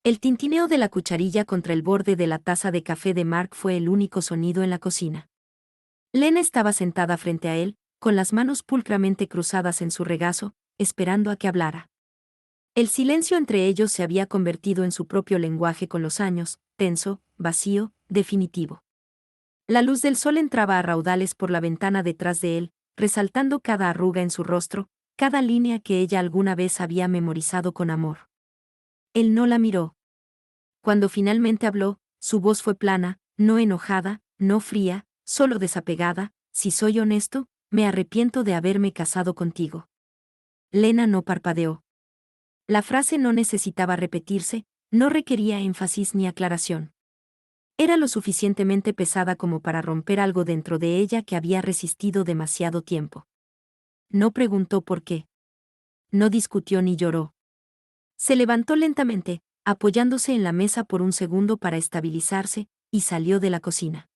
El tintineo de la cucharilla contra el borde de la taza de café de Mark fue el único sonido en la cocina. Lena estaba sentada frente a él, con las manos pulcramente cruzadas en su regazo, esperando a que hablara. El silencio entre ellos se había convertido en su propio lenguaje con los años, tenso, vacío, definitivo. La luz del sol entraba a raudales por la ventana detrás de él, resaltando cada arruga en su rostro, cada línea que ella alguna vez había memorizado con amor. Él no la miró. Cuando finalmente habló, su voz fue plana, no enojada, no fría, solo desapegada. Si soy honesto, me arrepiento de haberme casado contigo. Lena no parpadeó. La frase no necesitaba repetirse, no requería énfasis ni aclaración. Era lo suficientemente pesada como para romper algo dentro de ella que había resistido demasiado tiempo. No preguntó por qué. No discutió ni lloró. Se levantó lentamente, apoyándose en la mesa por un segundo para estabilizarse, y salió de la cocina.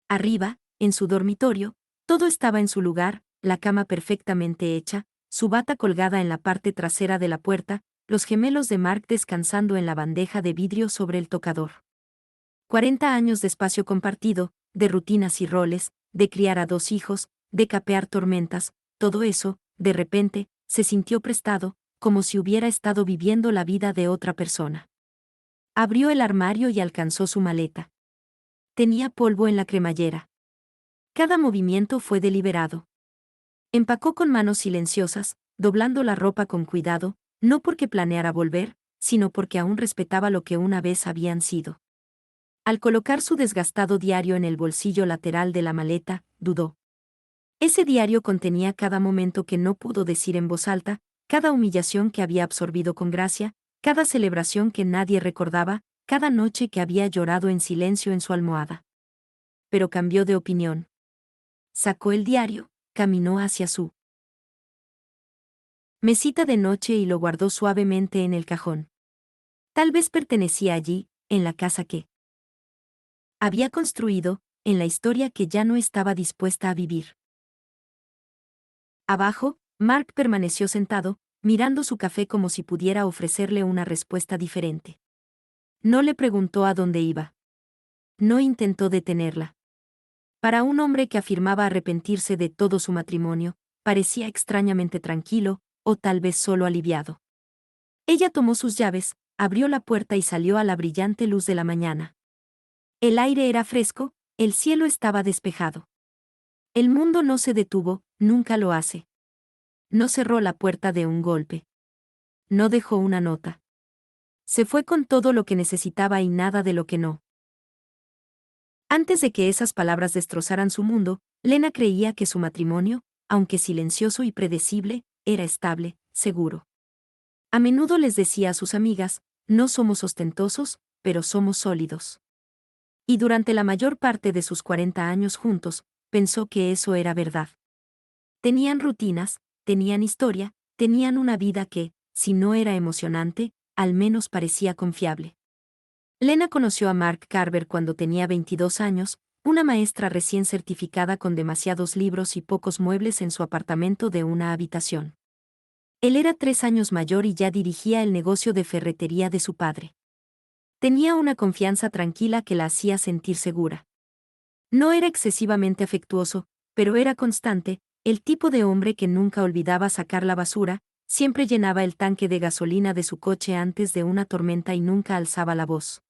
Arriba, en su dormitorio, todo estaba en su lugar, la cama perfectamente hecha, su bata colgada en la parte trasera de la puerta, los gemelos de Mark descansando en la bandeja de vidrio sobre el tocador. 40 años de espacio compartido, de rutinas y roles, de criar a 2 hijos, de capear tormentas, todo eso, de repente, se sintió prestado, como si hubiera estado viviendo la vida de otra persona. Abrió el armario y alcanzó su maleta. Tenía polvo en la cremallera. Cada movimiento fue deliberado. Empacó con manos silenciosas, doblando la ropa con cuidado, no porque planeara volver, sino porque aún respetaba lo que una vez habían sido. Al colocar su desgastado diario en el bolsillo lateral de la maleta, dudó. Ese diario contenía cada momento que no pudo decir en voz alta, cada humillación que había absorbido con gracia, cada celebración que nadie recordaba, cada noche que había llorado en silencio en su almohada. Pero cambió de opinión. Sacó el diario, caminó hacia su mesita de noche y lo guardó suavemente en el cajón. Tal vez pertenecía allí, en la casa que había construido, en la historia que ya no estaba dispuesta a vivir. Abajo, Mark permaneció sentado, mirando su café como si pudiera ofrecerle una respuesta diferente. No le preguntó a dónde iba. No intentó detenerla. Para un hombre que afirmaba arrepentirse de todo su matrimonio, parecía extrañamente tranquilo, o tal vez solo aliviado. Ella tomó sus llaves, abrió la puerta y salió a la brillante luz de la mañana. El aire era fresco, el cielo estaba despejado. El mundo no se detuvo, nunca lo hace. No cerró la puerta de un golpe. No dejó una nota. Se fue con todo lo que necesitaba y nada de lo que no. Antes de que esas palabras destrozaran su mundo, Lena creía que su matrimonio, aunque silencioso y predecible, era estable, seguro. A menudo les decía a sus amigas, no somos ostentosos, pero somos sólidos. Y durante la mayor parte de sus 40 años juntos, pensó que eso era verdad. Tenían rutinas, tenían historia, tenían una vida que, si no era emocionante, al menos parecía confiable. Lena conoció a Mark Carver cuando tenía 22 años, una maestra recién certificada con demasiados libros y pocos muebles en su apartamento de una habitación. Él era 3 años mayor y ya dirigía el negocio de ferretería de su padre. Tenía una confianza tranquila que la hacía sentir segura. No era excesivamente afectuoso, pero era constante, el tipo de hombre que nunca olvidaba sacar la basura, siempre llenaba el tanque de gasolina de su coche antes de una tormenta y nunca alzaba la voz.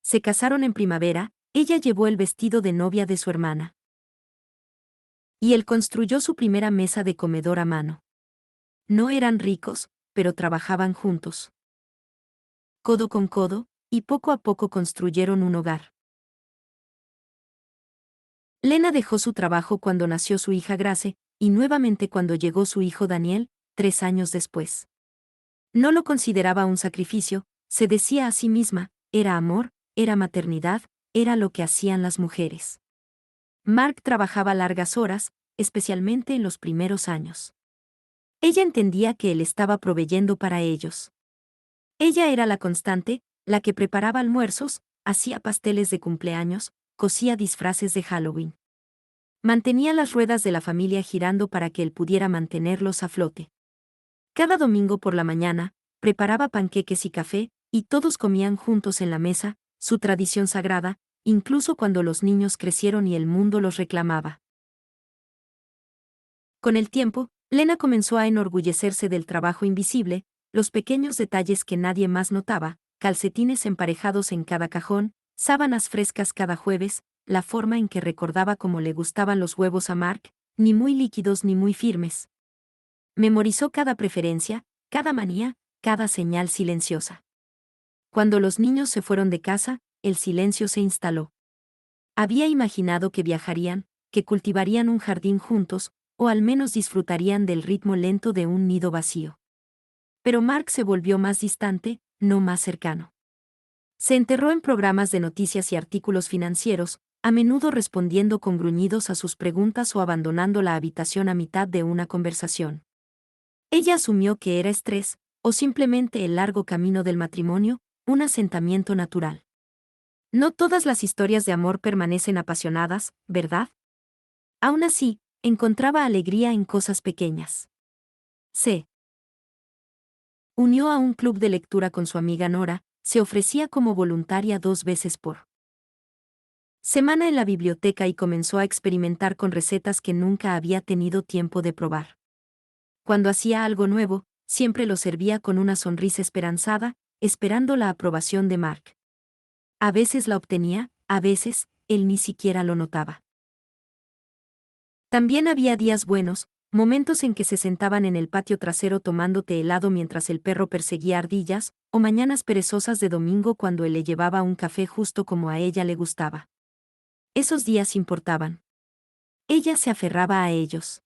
Se casaron en primavera, ella llevó el vestido de novia de su hermana. Y él construyó su primera mesa de comedor a mano. No eran ricos, pero trabajaban juntos. Codo con codo, y poco a poco construyeron un hogar. Lena dejó su trabajo cuando nació su hija Grace, y nuevamente cuando llegó su hijo Daniel, 3 años después. No lo consideraba un sacrificio, se decía a sí misma, era amor, era maternidad, era lo que hacían las mujeres. Mark trabajaba largas horas, especialmente en los primeros años. Ella entendía que él estaba proveyendo para ellos. Ella era la constante, la que preparaba almuerzos, hacía pasteles de cumpleaños, cosía disfraces de Halloween. Mantenía las ruedas de la familia girando para que él pudiera mantenerlos a flote. Cada domingo por la mañana, preparaba panqueques y café, y todos comían juntos en la mesa, su tradición sagrada, incluso cuando los niños crecieron y el mundo los reclamaba. Con el tiempo, Lena comenzó a enorgullecerse del trabajo invisible, los pequeños detalles que nadie más notaba, calcetines emparejados en cada cajón, sábanas frescas cada jueves, la forma en que recordaba cómo le gustaban los huevos a Mark, ni muy líquidos ni muy firmes. Memorizó cada preferencia, cada manía, cada señal silenciosa. Cuando los niños se fueron de casa, el silencio se instaló. Había imaginado que viajarían, que cultivarían un jardín juntos, o al menos disfrutarían del ritmo lento de un nido vacío. Pero Mark se volvió más distante, no más cercano. Se enterró en programas de noticias y artículos financieros, a menudo respondiendo con gruñidos a sus preguntas o abandonando la habitación a mitad de una conversación. Ella asumió que era estrés, o simplemente el largo camino del matrimonio, un asentamiento natural. No todas las historias de amor permanecen apasionadas, ¿verdad? Aún así, encontraba alegría en cosas pequeñas. Se unió a un club de lectura con su amiga Nora, se ofrecía como voluntaria 2 veces por semana en la biblioteca y comenzó a experimentar con recetas que nunca había tenido tiempo de probar. Cuando hacía algo nuevo, siempre lo servía con una sonrisa esperanzada, esperando la aprobación de Mark. A veces la obtenía, a veces, él ni siquiera lo notaba. También había días buenos, momentos en que se sentaban en el patio trasero tomando té helado mientras el perro perseguía ardillas, o mañanas perezosas de domingo cuando él le llevaba un café justo como a ella le gustaba. Esos días importaban. Ella se aferraba a ellos.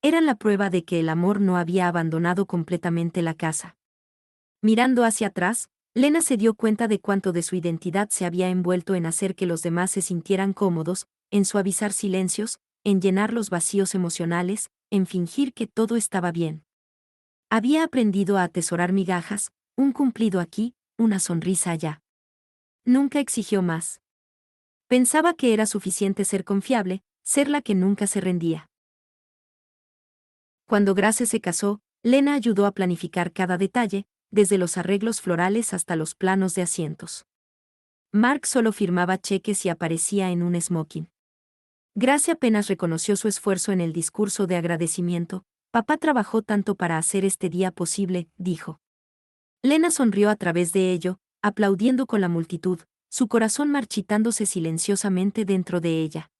Eran la prueba de que el amor no había abandonado completamente la casa. Mirando hacia atrás, Lena se dio cuenta de cuánto de su identidad se había envuelto en hacer que los demás se sintieran cómodos, en suavizar silencios, en llenar los vacíos emocionales, en fingir que todo estaba bien. Había aprendido a atesorar migajas, un cumplido aquí, una sonrisa allá. Nunca exigió más. Pensaba que era suficiente ser confiable, ser la que nunca se rendía. Cuando Grace se casó, Lena ayudó a planificar cada detalle, desde los arreglos florales hasta los planos de asientos. Mark solo firmaba cheques y aparecía en un smoking. Grace apenas reconoció su esfuerzo en el discurso de agradecimiento. Papá trabajó tanto para hacer este día posible, dijo. Lena sonrió a través de ello, aplaudiendo con la multitud, su corazón marchitándose silenciosamente dentro de ella.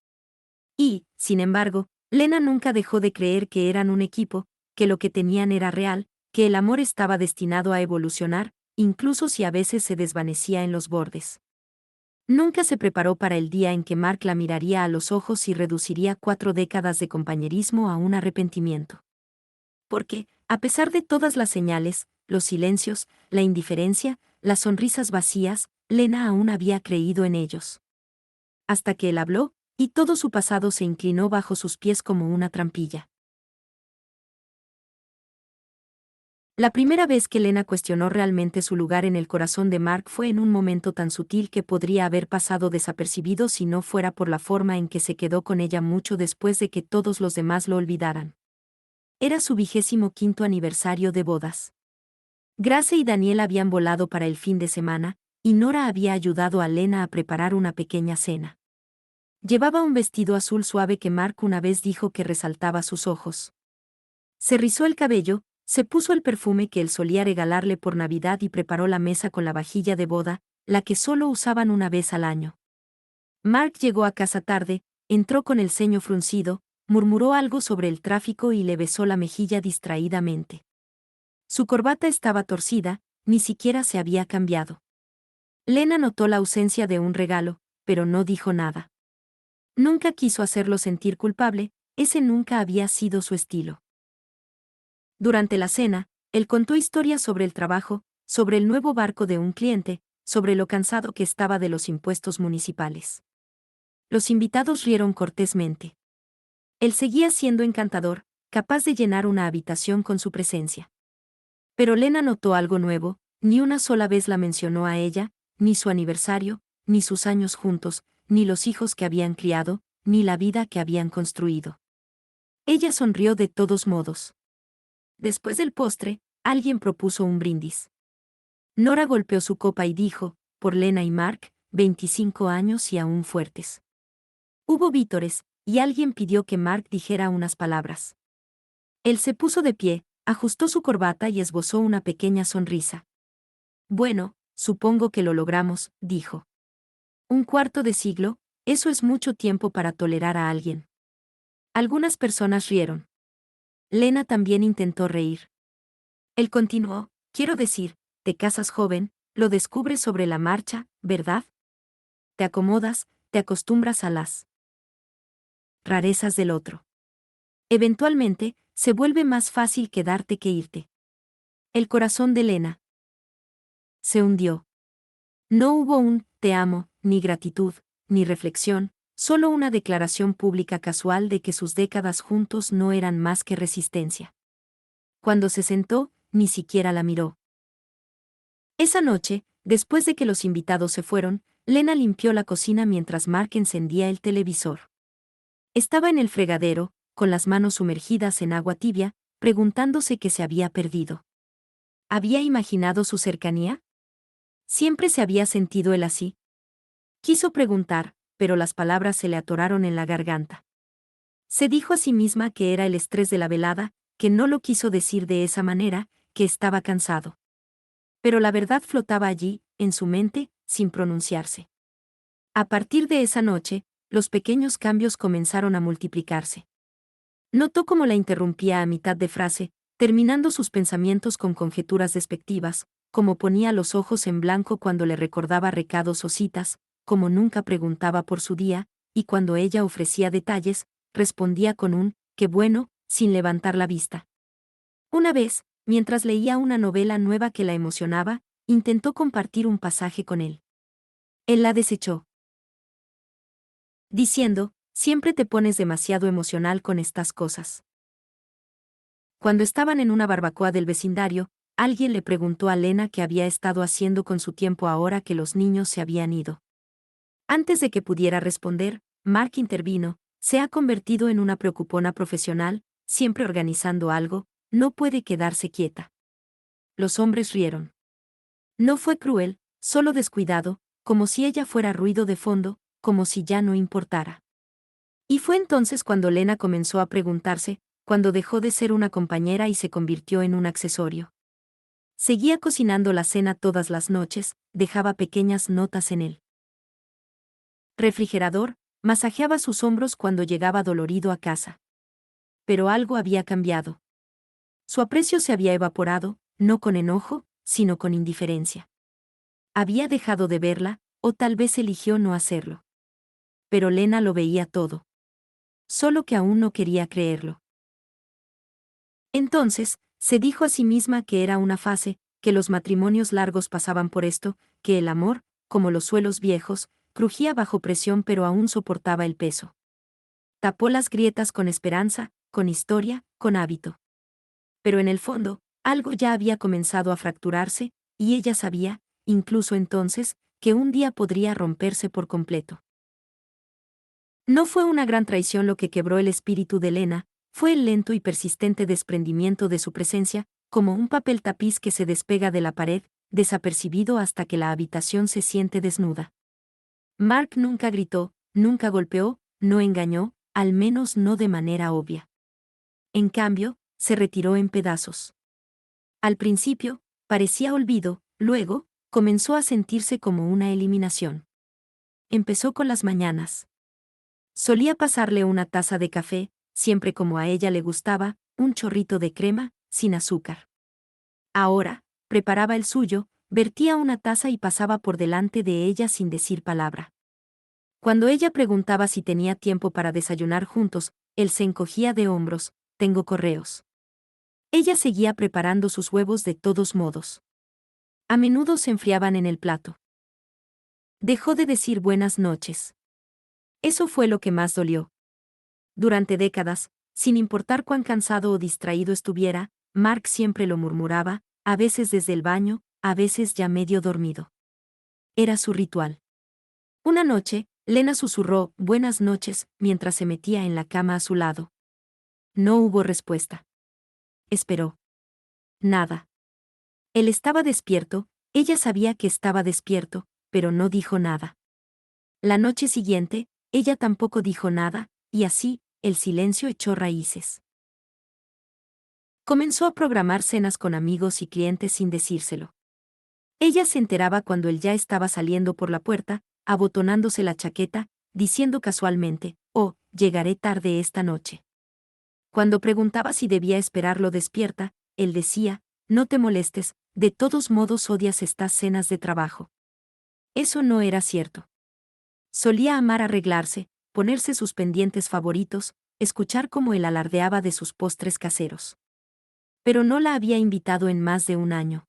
Y, sin embargo, Lena nunca dejó de creer que eran un equipo, que lo que tenían era real, que el amor estaba destinado a evolucionar, incluso si a veces se desvanecía en los bordes. Nunca se preparó para el día en que Mark la miraría a los ojos y reduciría 4 décadas de compañerismo a un arrepentimiento. Porque, a pesar de todas las señales, los silencios, la indiferencia, las sonrisas vacías, Lena aún había creído en ellos. Hasta que él habló, y todo su pasado se inclinó bajo sus pies como una trampilla. La primera vez que Lena cuestionó realmente su lugar en el corazón de Mark fue en un momento tan sutil que podría haber pasado desapercibido si no fuera por la forma en que se quedó con ella mucho después de que todos los demás lo olvidaran. Era su 25º aniversario de bodas. Grace y Daniel habían volado para el fin de semana, y Nora había ayudado a Lena a preparar una pequeña cena. Llevaba un vestido azul suave que Mark una vez dijo que resaltaba sus ojos. Se rizó el cabello, se puso el perfume que él solía regalarle por Navidad y preparó la mesa con la vajilla de boda, la que solo usaban una vez al año. Mark llegó a casa tarde, entró con el ceño fruncido, murmuró algo sobre el tráfico y le besó la mejilla distraídamente. Su corbata estaba torcida, ni siquiera se había cambiado. Lena notó la ausencia de un regalo, pero no dijo nada. Nunca quiso hacerlo sentir culpable, ese nunca había sido su estilo. Durante la cena, él contó historias sobre el trabajo, sobre el nuevo barco de un cliente, sobre lo cansado que estaba de los impuestos municipales. Los invitados rieron cortésmente. Él seguía siendo encantador, capaz de llenar una habitación con su presencia. Pero Lena notó algo nuevo, ni una sola vez la mencionó a ella, ni su aniversario, ni sus años juntos, ni los hijos que habían criado, ni la vida que habían construido. Ella sonrió de todos modos. Después del postre, alguien propuso un brindis. Nora golpeó su copa y dijo, por Lena y Mark, 25 años y aún fuertes. Hubo vítores, y alguien pidió que Mark dijera unas palabras. Él se puso de pie, ajustó su corbata y esbozó una pequeña sonrisa. Bueno, supongo que lo logramos, dijo. Un cuarto de siglo, eso es mucho tiempo para tolerar a alguien. Algunas personas rieron. Lena también intentó reír. Él continuó, quiero decir, te casas joven, lo descubres sobre la marcha, ¿verdad? Te acomodas, te acostumbras a las rarezas del otro. Eventualmente, se vuelve más fácil quedarte que irte. El corazón de Lena se hundió. No hubo un te amo, ni gratitud, ni reflexión, solo una declaración pública casual de que sus décadas juntos no eran más que resistencia. Cuando se sentó, ni siquiera la miró. Esa noche, después de que los invitados se fueron, Lena limpió la cocina mientras Mark encendía el televisor. Estaba en el fregadero, con las manos sumergidas en agua tibia, preguntándose qué se había perdido. ¿Había imaginado su cercanía? ¿Siempre se había sentido él así? Quiso preguntar, pero las palabras se le atoraron en la garganta. Se dijo a sí misma que era el estrés de la velada, que no lo quiso decir de esa manera, que estaba cansado. Pero la verdad flotaba allí, en su mente, sin pronunciarse. A partir de esa noche, los pequeños cambios comenzaron a multiplicarse. Notó cómo la interrumpía a mitad de frase, terminando sus pensamientos con conjeturas despectivas, como ponía los ojos en blanco cuando le recordaba recados o citas, como nunca preguntaba por su día, y cuando ella ofrecía detalles, respondía con un «qué bueno», sin levantar la vista. Una vez, mientras leía una novela nueva que la emocionaba, intentó compartir un pasaje con él. Él la desechó, diciendo, siempre te pones demasiado emocional con estas cosas. Cuando estaban en una barbacoa del vecindario, alguien le preguntó a Lena qué había estado haciendo con su tiempo ahora que los niños se habían ido. Antes de que pudiera responder, Mark intervino, se ha convertido en una preocupona profesional, siempre organizando algo, no puede quedarse quieta. Los hombres rieron. No fue cruel, solo descuidado, como si ella fuera ruido de fondo, como si ya no importara. Y fue entonces cuando Lena comenzó a preguntarse, cuando dejó de ser una compañera y se convirtió en un accesorio. Seguía cocinando la cena todas las noches, dejaba pequeñas notas en el refrigerador, masajeaba sus hombros cuando llegaba dolorido a casa. Pero algo había cambiado. Su aprecio se había evaporado, no con enojo, sino con indiferencia. Había dejado de verla, o tal vez eligió no hacerlo. Pero Lena lo veía todo. Solo que aún no quería creerlo. Entonces, se dijo a sí misma que era una fase, que los matrimonios largos pasaban por esto, que el amor, como los suelos viejos, crujía bajo presión pero aún soportaba el peso. Tapó las grietas con esperanza, con historia, con hábito. Pero en el fondo, algo ya había comenzado a fracturarse, y ella sabía, incluso entonces, que un día podría romperse por completo. No fue una gran traición lo que quebró el espíritu de Lena, fue el lento y persistente desprendimiento de su presencia, como un papel tapiz que se despega de la pared, desapercibido hasta que la habitación se siente desnuda. Mark nunca gritó, nunca golpeó, no engañó, al menos no de manera obvia. En cambio, se retiró en pedazos. Al principio, parecía olvido, luego, comenzó a sentirse como una eliminación. Empezó con las mañanas. Solía pasarle una taza de café, siempre como a ella le gustaba, un chorrito de crema, sin azúcar. Ahora, preparaba el suyo, vertía una taza y pasaba por delante de ella sin decir palabra. Cuando ella preguntaba si tenía tiempo para desayunar juntos, él se encogía de hombros, tengo correos. Ella seguía preparando sus huevos de todos modos. A menudo se enfriaban en el plato. Dejó de decir buenas noches. Eso fue lo que más dolió. Durante décadas, sin importar cuán cansado o distraído estuviera, Mark siempre lo murmuraba, a veces desde el baño, a veces ya medio dormido. Era su ritual. Una noche, Lena susurró buenas noches mientras se metía en la cama a su lado. No hubo respuesta. Esperó. Nada. Él estaba despierto, ella sabía que estaba despierto, pero no dijo nada. La noche siguiente, ella tampoco dijo nada, y así, el silencio echó raíces. Comenzó a programar cenas con amigos y clientes sin decírselo. Ella se enteraba cuando él ya estaba saliendo por la puerta, abotonándose la chaqueta, diciendo casualmente, «Oh, llegaré tarde esta noche». Cuando preguntaba si debía esperarlo despierta, él decía, «No te molestes, de todos modos odias estas cenas de trabajo». Eso no era cierto. Solía amar arreglarse, ponerse sus pendientes favoritos, escuchar cómo él alardeaba de sus postres caseros. Pero no la había invitado en más de un año.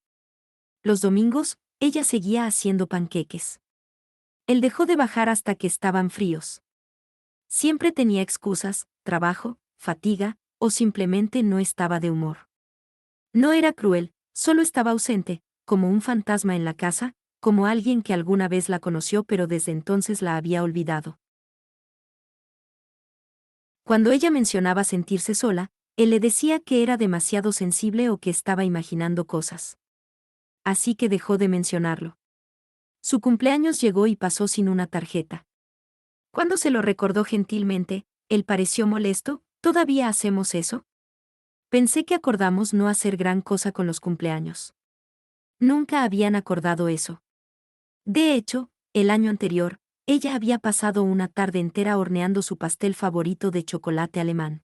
Los domingos, ella seguía haciendo panqueques. Él dejó de bajar hasta que estaban fríos. Siempre tenía excusas, trabajo, fatiga, o simplemente no estaba de humor. No era cruel, solo estaba ausente, como un fantasma en la casa, como alguien que alguna vez la conoció pero desde entonces la había olvidado. Cuando ella mencionaba sentirse sola, él le decía que era demasiado sensible o que estaba imaginando cosas. Así que dejó de mencionarlo. Su cumpleaños llegó y pasó sin una tarjeta. Cuando se lo recordó gentilmente, él pareció molesto. ¿Todavía hacemos eso? Pensé que acordamos no hacer gran cosa con los cumpleaños. Nunca habían acordado eso. De hecho, el año anterior, ella había pasado una tarde entera horneando su pastel favorito de chocolate alemán.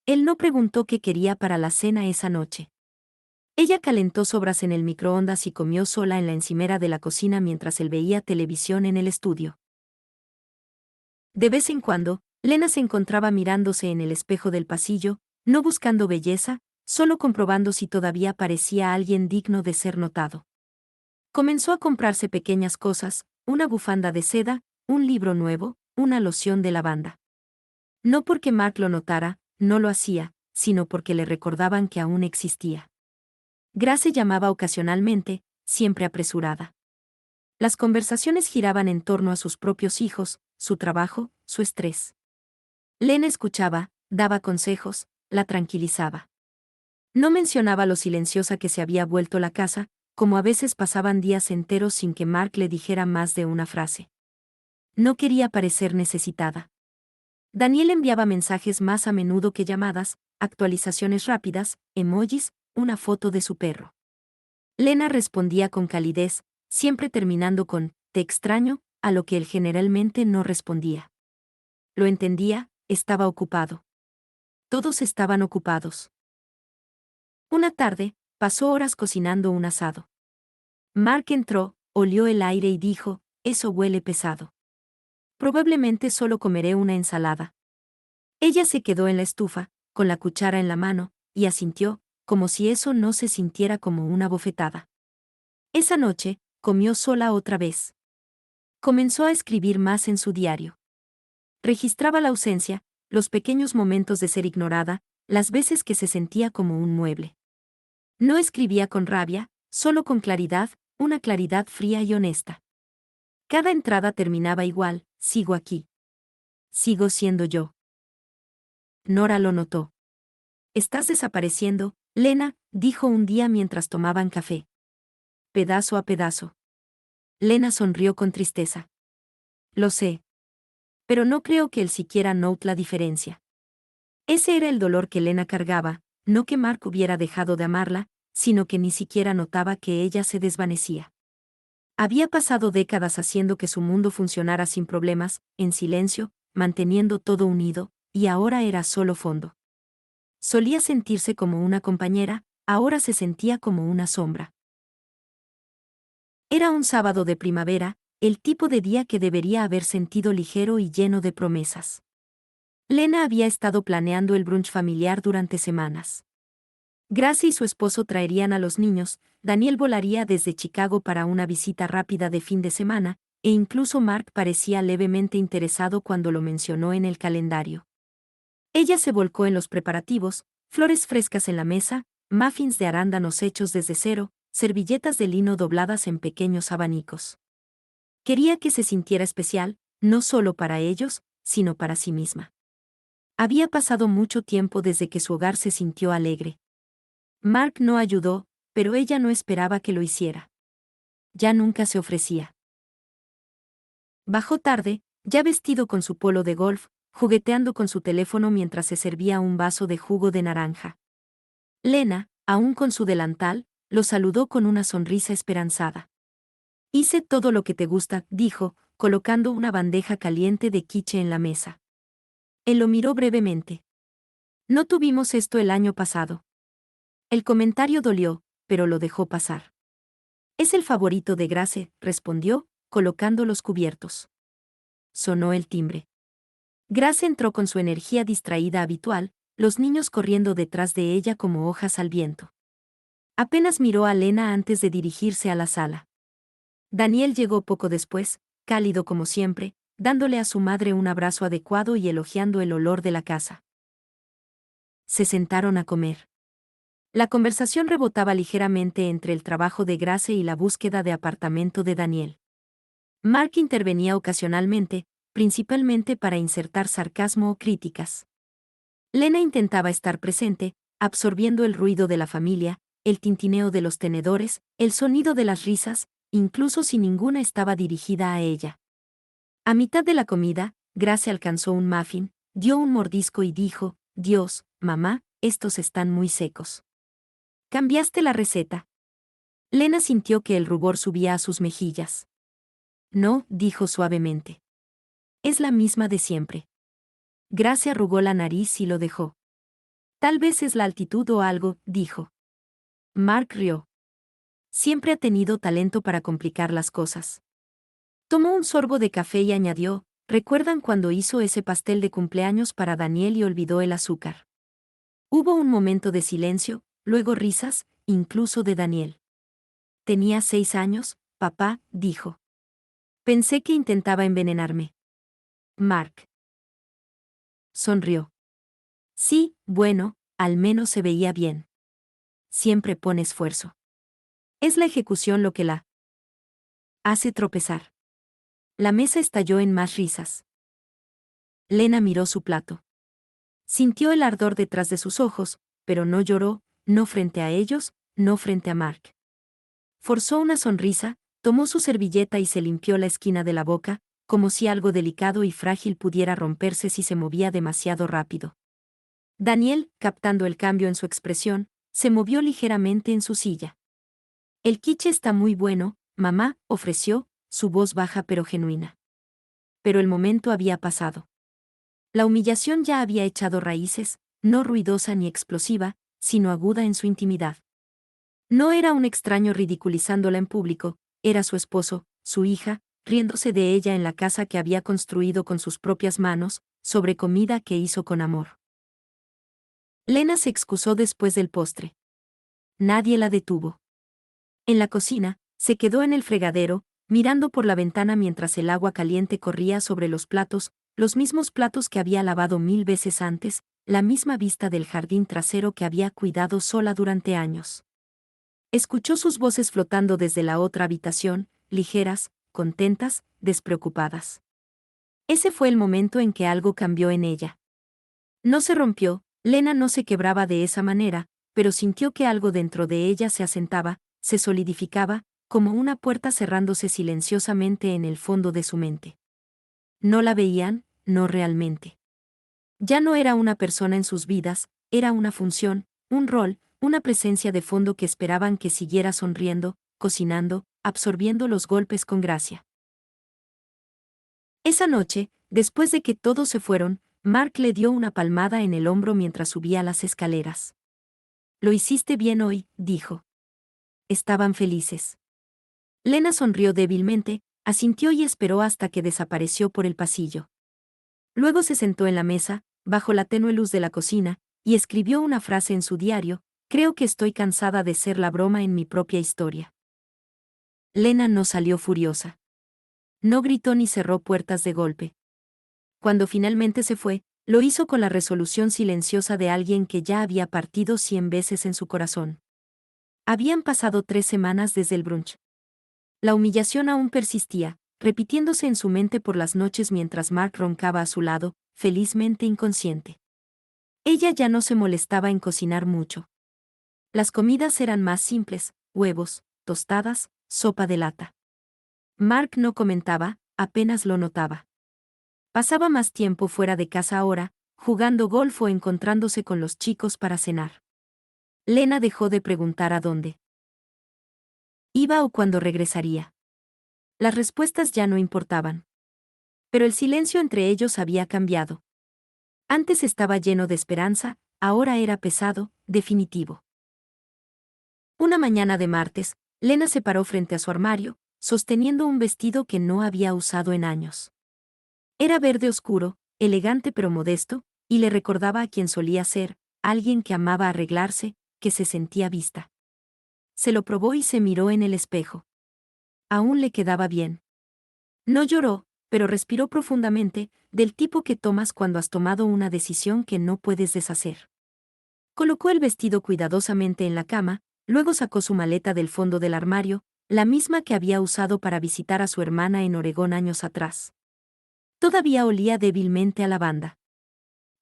Él no preguntó qué quería para la cena esa noche. Ella calentó sobras en el microondas y comió sola en la encimera de la cocina mientras él veía televisión en el estudio. De vez en cuando, Lena se encontraba mirándose en el espejo del pasillo, no buscando belleza, solo comprobando si todavía parecía alguien digno de ser notado. Comenzó a comprarse pequeñas cosas, una bufanda de seda, un libro nuevo, una loción de lavanda. No porque Mark lo notara, no lo hacía, sino porque le recordaban que aún existía. Grace llamaba ocasionalmente, siempre apresurada. Las conversaciones giraban en torno a sus propios hijos, su trabajo, su estrés. Lena escuchaba, daba consejos, la tranquilizaba. No mencionaba lo silenciosa que se había vuelto la casa, como a veces pasaban días enteros sin que Mark le dijera más de una frase. No quería parecer necesitada. Daniel enviaba mensajes más a menudo que llamadas, actualizaciones rápidas, emojis, una foto de su perro. Lena respondía con calidez, siempre terminando con «te extraño», a lo que él generalmente no respondía. Lo entendía, estaba ocupado. Todos estaban ocupados. Una tarde, pasó horas cocinando un asado. Mark entró, olió el aire y dijo, «Eso huele pesado. Probablemente solo comeré una ensalada». Ella se quedó en la estufa, con la cuchara en la mano, y asintió, como si eso no se sintiera como una bofetada. Esa noche, comió sola otra vez. Comenzó a escribir más en su diario. Registraba la ausencia, los pequeños momentos de ser ignorada, las veces que se sentía como un mueble. No escribía con rabia, solo con claridad, una claridad fría y honesta. Cada entrada terminaba igual, «Sigo aquí. Sigo siendo yo». Nora lo notó. «Estás desapareciendo, Lena», dijo un día mientras tomaban café. Pedazo a pedazo. Lena sonrió con tristeza. «Lo sé. Pero no creo que él siquiera note la diferencia». Ese era el dolor que Lena cargaba, no que Mark hubiera dejado de amarla, sino que ni siquiera notaba que ella se desvanecía. Había pasado décadas haciendo que su mundo funcionara sin problemas, en silencio, manteniendo todo unido, y ahora era solo fondo. Solía sentirse como una compañera, ahora se sentía como una sombra. Era un sábado de primavera, el tipo de día que debería haber sentido ligero y lleno de promesas. Lena había estado planeando el brunch familiar durante semanas. Grace y su esposo traerían a los niños, Daniel volaría desde Chicago para una visita rápida de fin de semana, e incluso Mark parecía levemente interesado cuando lo mencionó en el calendario. Ella se volcó en los preparativos, flores frescas en la mesa, muffins de arándanos hechos desde cero, servilletas de lino dobladas en pequeños abanicos. Quería que se sintiera especial, no solo para ellos, sino para sí misma. Había pasado mucho tiempo desde que su hogar se sintió alegre. Mark no ayudó, pero ella no esperaba que lo hiciera. Ya nunca se ofrecía. Bajó tarde, ya vestido con su polo de golf, jugueteando con su teléfono mientras se servía un vaso de jugo de naranja. Lena, aún con su delantal, lo saludó con una sonrisa esperanzada. Hice todo lo que te gusta, dijo, colocando una bandeja caliente de quiche en la mesa. Él lo miró brevemente. No tuvimos esto el año pasado. El comentario dolió, pero lo dejó pasar. Es el favorito de Grace, respondió, colocando los cubiertos. Sonó el timbre. Grace entró con su energía distraída habitual, los niños corriendo detrás de ella como hojas al viento. Apenas miró a Lena antes de dirigirse a la sala. Daniel llegó poco después, cálido como siempre, dándole a su madre un abrazo adecuado y elogiando el olor de la casa. Se sentaron a comer. La conversación rebotaba ligeramente entre el trabajo de Grace y la búsqueda de apartamento de Daniel. Mark intervenía ocasionalmente, principalmente para insertar sarcasmo o críticas. Lena intentaba estar presente, absorbiendo el ruido de la familia, el tintineo de los tenedores, el sonido de las risas, incluso si ninguna estaba dirigida a ella. A mitad de la comida, Grace alcanzó un muffin, dio un mordisco y dijo, «Dios, mamá, estos están muy secos». «¿Cambiaste la receta?» Lena sintió que el rubor subía a sus mejillas. «No», dijo suavemente. «Es la misma de siempre». Grace arrugó la nariz y lo dejó. «Tal vez es la altitud o algo», dijo. Mark rió. Siempre ha tenido talento para complicar las cosas. Tomó un sorbo de café y añadió, ¿recuerdan cuando hizo ese pastel de cumpleaños para Daniel y olvidó el azúcar? Hubo un momento de silencio, luego risas, incluso de Daniel. Tenía 6 años, papá, dijo. Pensé que intentaba envenenarme. Mark sonrió. Sí, bueno, al menos se veía bien. Siempre pone esfuerzo. Es la ejecución lo que la hace tropezar. La mesa estalló en más risas. Lena miró su plato. Sintió el ardor detrás de sus ojos, pero no lloró, no frente a ellos, no frente a Mark. Forzó una sonrisa, tomó su servilleta y se limpió la esquina de la boca, como si algo delicado y frágil pudiera romperse si se movía demasiado rápido. Daniel, captando el cambio en su expresión, se movió ligeramente en su silla. El quiche está muy bueno, mamá, ofreció, su voz baja pero genuina. Pero el momento había pasado. La humillación ya había echado raíces, no ruidosa ni explosiva, sino aguda en su intimidad. No era un extraño ridiculizándola en público, era su esposo, su hija, riéndose de ella en la casa que había construido con sus propias manos, sobre comida que hizo con amor. Lena se excusó después del postre. Nadie la detuvo. En la cocina, se quedó en el fregadero, mirando por la ventana mientras el agua caliente corría sobre los platos, los mismos platos que había lavado 1000 veces antes, la misma vista del jardín trasero que había cuidado sola durante años. Escuchó sus voces flotando desde la otra habitación, ligeras, contentas, despreocupadas. Ese fue el momento en que algo cambió en ella. No se rompió, Lena no se quebraba de esa manera, pero sintió que algo dentro de ella se asentaba, se solidificaba, como una puerta cerrándose silenciosamente en el fondo de su mente. No la veían, no realmente. Ya no era una persona en sus vidas, era una función, un rol, una presencia de fondo que esperaban que siguiera sonriendo, cocinando, absorbiendo los golpes con gracia. Esa noche, después de que todos se fueron, Mark le dio una palmada en el hombro mientras subía las escaleras. Lo hiciste bien hoy, dijo. Estaban felices. Lena sonrió débilmente, asintió y esperó hasta que desapareció por el pasillo. Luego se sentó en la mesa, bajo la tenue luz de la cocina, y escribió una frase en su diario, creo que estoy cansada de ser la broma en mi propia historia. Lena no salió furiosa. No gritó ni cerró puertas de golpe. Cuando finalmente se fue, lo hizo con la resolución silenciosa de alguien que ya había partido 100 veces en su corazón. Habían pasado 3 semanas desde el brunch. La humillación aún persistía, repitiéndose en su mente por las noches mientras Mark roncaba a su lado, felizmente inconsciente. Ella ya no se molestaba en cocinar mucho. Las comidas eran más simples: huevos, tostadas, sopa de lata. Mark no comentaba, apenas lo notaba. Pasaba más tiempo fuera de casa ahora, jugando golf o encontrándose con los chicos para cenar. Lena dejó de preguntar a dónde iba o cuándo regresaría. Las respuestas ya no importaban. Pero el silencio entre ellos había cambiado. Antes estaba lleno de esperanza, ahora era pesado, definitivo. Una mañana de martes, Lena se paró frente a su armario, sosteniendo un vestido que no había usado en años. Era verde oscuro, elegante pero modesto, y le recordaba a quien solía ser, alguien que amaba arreglarse, que se sentía vista. Se lo probó y se miró en el espejo. Aún le quedaba bien. No lloró, pero respiró profundamente, del tipo que tomas cuando has tomado una decisión que no puedes deshacer. Colocó el vestido cuidadosamente en la cama, luego sacó su maleta del fondo del armario, la misma que había usado para visitar a su hermana en Oregón años atrás. Todavía olía débilmente a lavanda.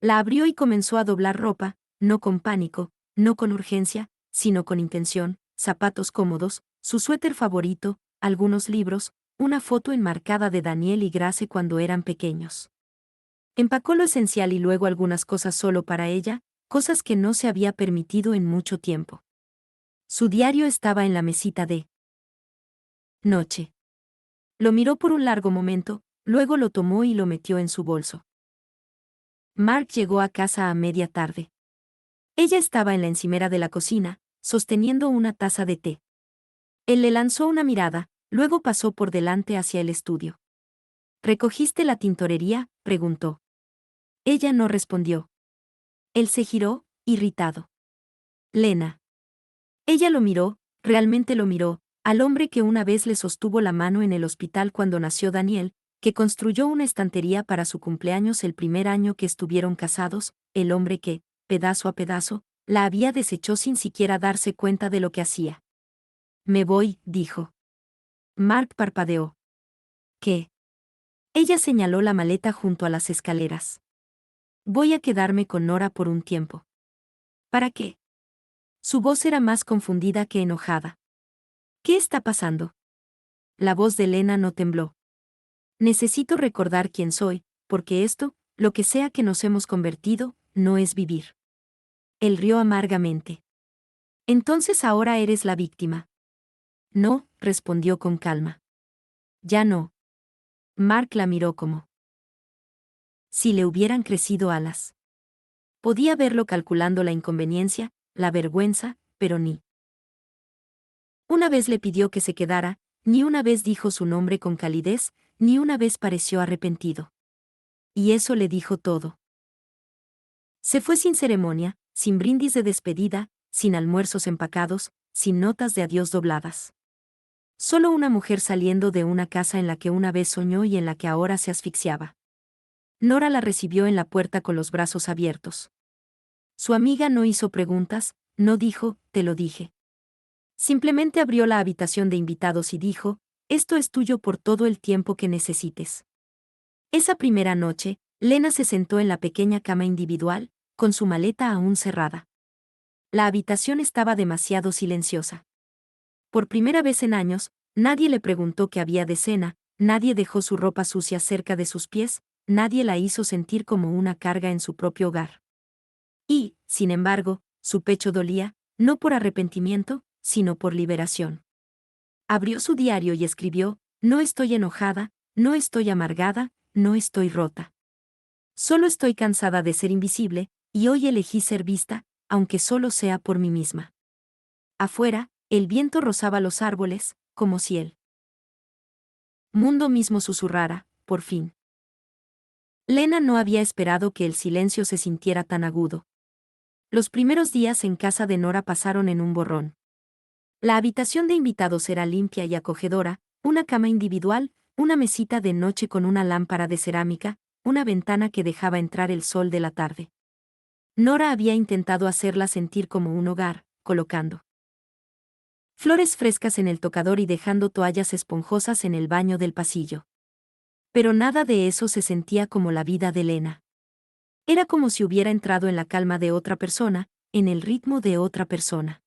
La abrió y comenzó a doblar ropa, no con pánico, no con urgencia, sino con intención: zapatos cómodos, su suéter favorito, algunos libros, una foto enmarcada de Daniel y Grace cuando eran pequeños. Empacó lo esencial y luego algunas cosas solo para ella, cosas que no se había permitido en mucho tiempo. Su diario estaba en la mesita de noche. Lo miró por un largo momento, luego lo tomó y lo metió en su bolso. Mark llegó a casa a media tarde. Ella estaba en la encimera de la cocina, sosteniendo una taza de té. Él le lanzó una mirada, luego pasó por delante hacia el estudio. ¿Recogiste la tintorería?, preguntó. Ella no respondió. Él se giró, irritado. Lena. Ella lo miró, realmente lo miró, al hombre que una vez le sostuvo la mano en el hospital cuando nació Daniel, que construyó una estantería para su cumpleaños el primer año que estuvieron casados, el hombre que, pedazo a pedazo, la había deshecho sin siquiera darse cuenta de lo que hacía. Me voy, dijo. Mark parpadeó. ¿Qué? Ella señaló la maleta junto a las escaleras. Voy a quedarme con Nora por un tiempo. ¿Para qué? Su voz era más confundida que enojada. ¿Qué está pasando? La voz de Lena no tembló. Necesito recordar quién soy, porque esto, lo que sea que nos hemos convertido, no es vivir. Él rió amargamente. Entonces ahora eres la víctima. No, respondió con calma. Ya no. Mark la miró como si le hubieran crecido alas. Podía verlo calculando la inconveniencia, la vergüenza, pero ni una vez le pidió que se quedara, ni una vez dijo su nombre con calidez, ni una vez pareció arrepentido. Y eso le dijo todo. Se fue sin ceremonia, sin brindis de despedida, sin almuerzos empacados, sin notas de adiós dobladas. Solo una mujer saliendo de una casa en la que una vez soñó y en la que ahora se asfixiaba. Nora la recibió en la puerta con los brazos abiertos. Su amiga no hizo preguntas, no dijo, te lo dije. Simplemente abrió la habitación de invitados y dijo, esto es tuyo por todo el tiempo que necesites. Esa primera noche, Lena se sentó en la pequeña cama individual, con su maleta aún cerrada. La habitación estaba demasiado silenciosa. Por primera vez en años, nadie le preguntó qué había de cena, nadie dejó su ropa sucia cerca de sus pies, nadie la hizo sentir como una carga en su propio hogar. Y, sin embargo, su pecho dolía, no por arrepentimiento, sino por liberación. Abrió su diario y escribió, no estoy enojada, no estoy amargada, no estoy rota. Solo estoy cansada de ser invisible, y hoy elegí ser vista, aunque solo sea por mí misma. Afuera, el viento rozaba los árboles, como si el mundo mismo susurrara, por fin. Lena no había esperado que el silencio se sintiera tan agudo. Los primeros días en casa de Nora pasaron en un borrón. La habitación de invitados era limpia y acogedora, una cama individual, una mesita de noche con una lámpara de cerámica, una ventana que dejaba entrar el sol de la tarde. Nora había intentado hacerla sentir como un hogar, colocando flores frescas en el tocador y dejando toallas esponjosas en el baño del pasillo. Pero nada de eso se sentía como la vida de Lena. Era como si hubiera entrado en la calma de otra persona, en el ritmo de otra persona.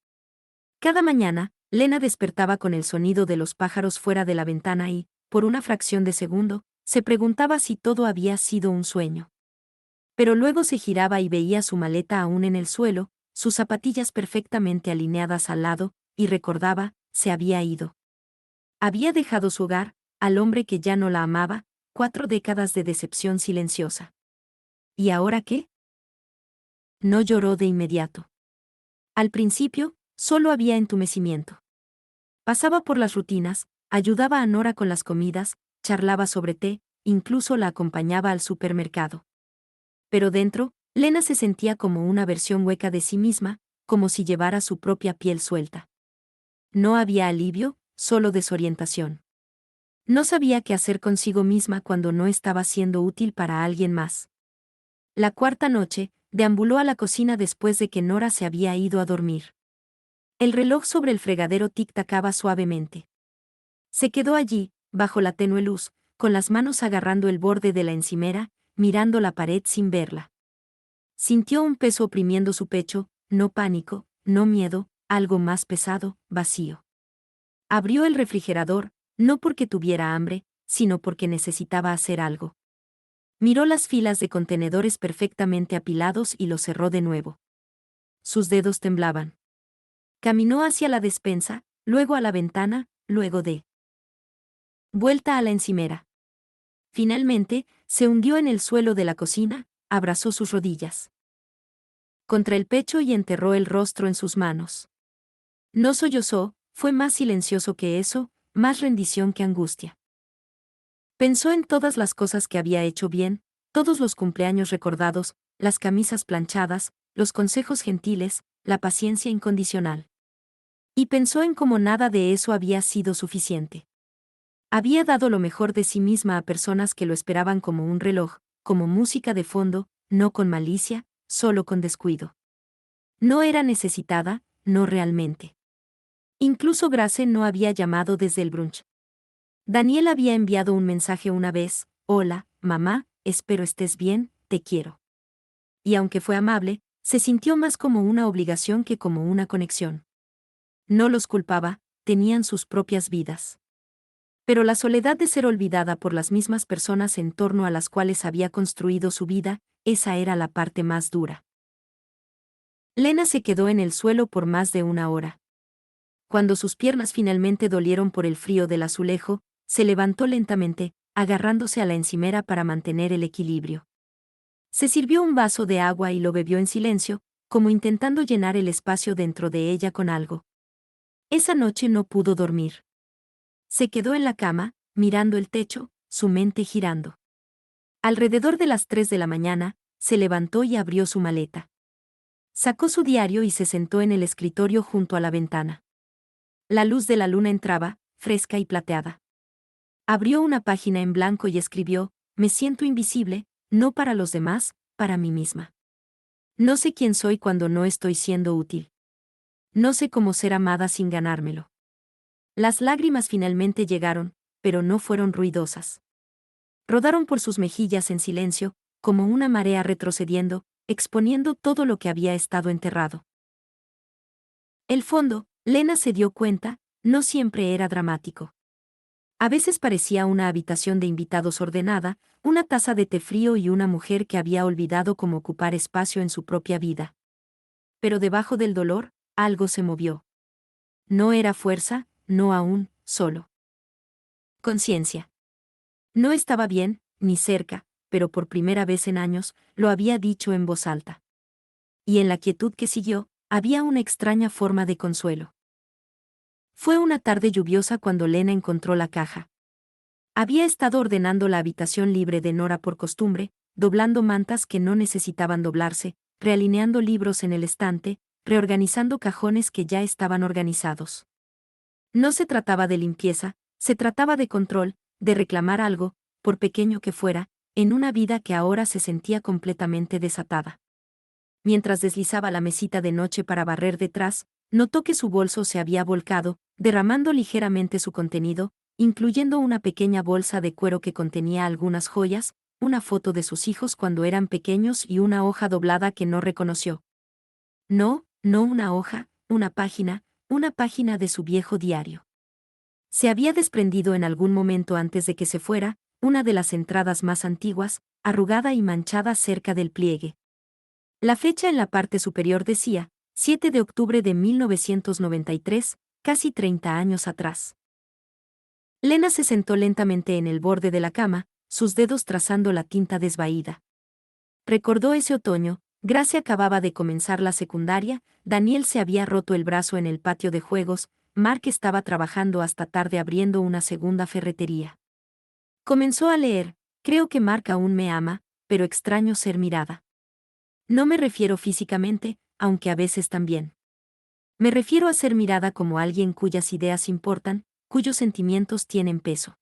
Cada mañana, Lena despertaba con el sonido de los pájaros fuera de la ventana y, por una fracción de segundo, se preguntaba si todo había sido un sueño. Pero luego se giraba y veía su maleta aún en el suelo, sus zapatillas perfectamente alineadas al lado, y recordaba, se había ido. Había dejado su hogar, al hombre que ya no la amaba, 4 décadas de decepción silenciosa. ¿Y ahora qué? No lloró de inmediato. Al principio, solo había entumecimiento. Pasaba por las rutinas, ayudaba a Nora con las comidas, charlaba sobre té, incluso la acompañaba al supermercado. Pero dentro, Lena se sentía como una versión hueca de sí misma, como si llevara su propia piel suelta. No había alivio, solo desorientación. No sabía qué hacer consigo misma cuando no estaba siendo útil para alguien más. La cuarta noche, deambuló a la cocina después de que Nora se había ido a dormir. El reloj sobre el fregadero tic-tacaba suavemente. Se quedó allí, bajo la tenue luz, con las manos agarrando el borde de la encimera, mirando la pared sin verla. Sintió un peso oprimiendo su pecho, no pánico, no miedo, algo más pesado, vacío. Abrió el refrigerador, no porque tuviera hambre, sino porque necesitaba hacer algo. Miró las filas de contenedores perfectamente apilados y los cerró de nuevo. Sus dedos temblaban. Caminó hacia la despensa, luego a la ventana, luego de vuelta a la encimera. Finalmente, se hundió en el suelo de la cocina, abrazó sus rodillas contra el pecho y enterró el rostro en sus manos. No sollozó, fue más silencioso que eso, más rendición que angustia. Pensó en todas las cosas que había hecho bien, todos los cumpleaños recordados, las camisas planchadas, los consejos gentiles, la paciencia incondicional. Y pensó en cómo nada de eso había sido suficiente. Había dado lo mejor de sí misma a personas que lo esperaban como un reloj, como música de fondo, no con malicia, solo con descuido. No era necesitada, no realmente. Incluso Grace no había llamado desde el brunch. Daniel había enviado un mensaje una vez: «Hola, mamá, espero estés bien, te quiero». Y aunque fue amable, se sintió más como una obligación que como una conexión. No los culpaba, tenían sus propias vidas. Pero la soledad de ser olvidada por las mismas personas en torno a las cuales había construido su vida, esa era la parte más dura. Lena se quedó en el suelo por más de una hora. Cuando sus piernas finalmente dolieron por el frío del azulejo, se levantó lentamente, agarrándose a la encimera para mantener el equilibrio. Se sirvió un vaso de agua y lo bebió en silencio, como intentando llenar el espacio dentro de ella con algo. Esa noche no pudo dormir. Se quedó en la cama, mirando el techo, su mente girando. Alrededor de las 3 de la mañana, se levantó y abrió su maleta. Sacó su diario y se sentó en el escritorio junto a la ventana. La luz de la luna entraba, fresca y plateada. Abrió una página en blanco y escribió: «Me siento invisible, no para los demás, para mí misma. No sé quién soy cuando no estoy siendo útil. No sé cómo ser amada sin ganármelo». Las lágrimas finalmente llegaron, pero no fueron ruidosas. Rodaron por sus mejillas en silencio, como una marea retrocediendo, exponiendo todo lo que había estado enterrado. El fondo, Lena se dio cuenta, no siempre era dramático. A veces parecía una habitación de invitados ordenada, una taza de té frío y una mujer que había olvidado cómo ocupar espacio en su propia vida. Pero debajo del dolor, algo se movió. No era fuerza, no aún, solo conciencia. No estaba bien, ni cerca, pero por primera vez en años, lo había dicho en voz alta. Y en la quietud que siguió, había una extraña forma de consuelo. Fue una tarde lluviosa cuando Lena encontró la caja. Había estado ordenando la habitación libre de Nora por costumbre, doblando mantas que no necesitaban doblarse, realineando libros en el estante, reorganizando cajones que ya estaban organizados. No se trataba de limpieza, se trataba de control, de reclamar algo, por pequeño que fuera, en una vida que ahora se sentía completamente desatada. Mientras deslizaba la mesita de noche para barrer detrás, notó que su bolso se había volcado, derramando ligeramente su contenido, incluyendo una pequeña bolsa de cuero que contenía algunas joyas, una foto de sus hijos cuando eran pequeños y una hoja doblada que no reconoció. No, no una hoja, una página, una página de su viejo diario. Se había desprendido en algún momento antes de que se fuera, una de las entradas más antiguas, arrugada y manchada cerca del pliegue. La fecha en la parte superior decía, 7 de octubre de 1993, casi 30 años atrás. Lena se sentó lentamente en el borde de la cama, sus dedos trazando la tinta desvaída. Recordó ese otoño, Gracia acababa de comenzar la secundaria, Daniel se había roto el brazo en el patio de juegos, Mark estaba trabajando hasta tarde abriendo una segunda ferretería. Comenzó a leer, creo que Mark aún me ama, pero extraño ser mirada. No me refiero físicamente, aunque a veces también. Me refiero a ser mirada como alguien cuyas ideas importan, cuyos sentimientos tienen peso.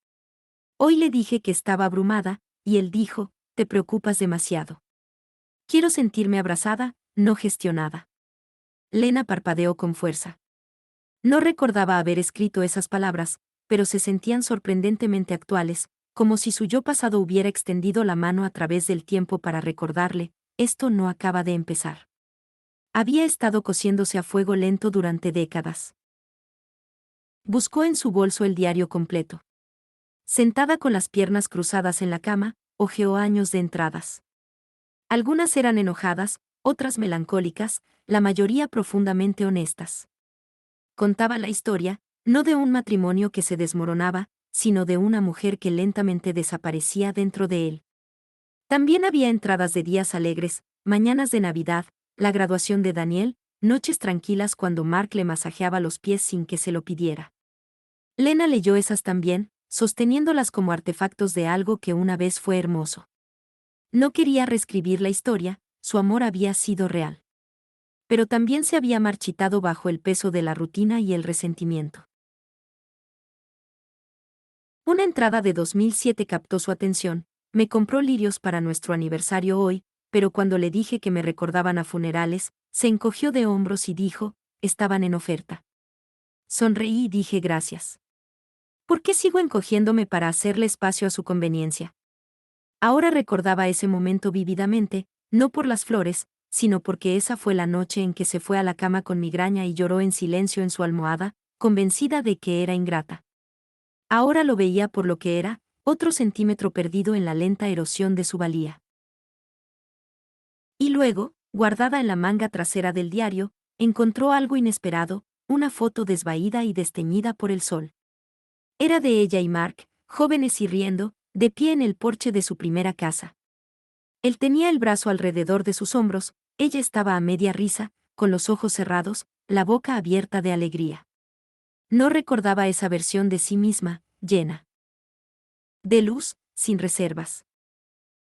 Hoy le dije que estaba abrumada, y él dijo, te preocupas demasiado. Quiero sentirme abrazada, no gestionada. Lena parpadeó con fuerza. No recordaba haber escrito esas palabras, pero se sentían sorprendentemente actuales, como si su yo pasado hubiera extendido la mano a través del tiempo para recordarle, esto no acaba de empezar. Había estado cociéndose a fuego lento durante décadas. Buscó en su bolso el diario completo. Sentada con las piernas cruzadas en la cama, hojeó años de entradas. Algunas eran enojadas, otras melancólicas, la mayoría profundamente honestas. Contaba la historia, no de un matrimonio que se desmoronaba, sino de una mujer que lentamente desaparecía dentro de él. También había entradas de días alegres, mañanas de Navidad, la graduación de Daniel, noches tranquilas cuando Mark le masajeaba los pies sin que se lo pidiera. Lena leyó esas también, sosteniéndolas como artefactos de algo que una vez fue hermoso. No quería reescribir la historia, su amor había sido real. Pero también se había marchitado bajo el peso de la rutina y el resentimiento. Una entrada de 2007 captó su atención, me compró lirios para nuestro aniversario hoy, pero cuando le dije que me recordaban a funerales, se encogió de hombros y dijo, estaban en oferta. Sonreí y dije gracias. ¿Por qué sigo encogiéndome para hacerle espacio a su conveniencia? Ahora recordaba ese momento vívidamente, no por las flores, sino porque esa fue la noche en que se fue a la cama con migraña y lloró en silencio en su almohada, convencida de que era ingrata. Ahora lo veía por lo que era, otro centímetro perdido en la lenta erosión de su valía. Y luego, guardada en la manga trasera del diario, encontró algo inesperado, una foto desvaída y desteñida por el sol. Era de ella y Mark, jóvenes y riendo, de pie en el porche de su primera casa. Él tenía el brazo alrededor de sus hombros, ella estaba a media risa, con los ojos cerrados, la boca abierta de alegría. No recordaba esa versión de sí misma, llena de luz, sin reservas.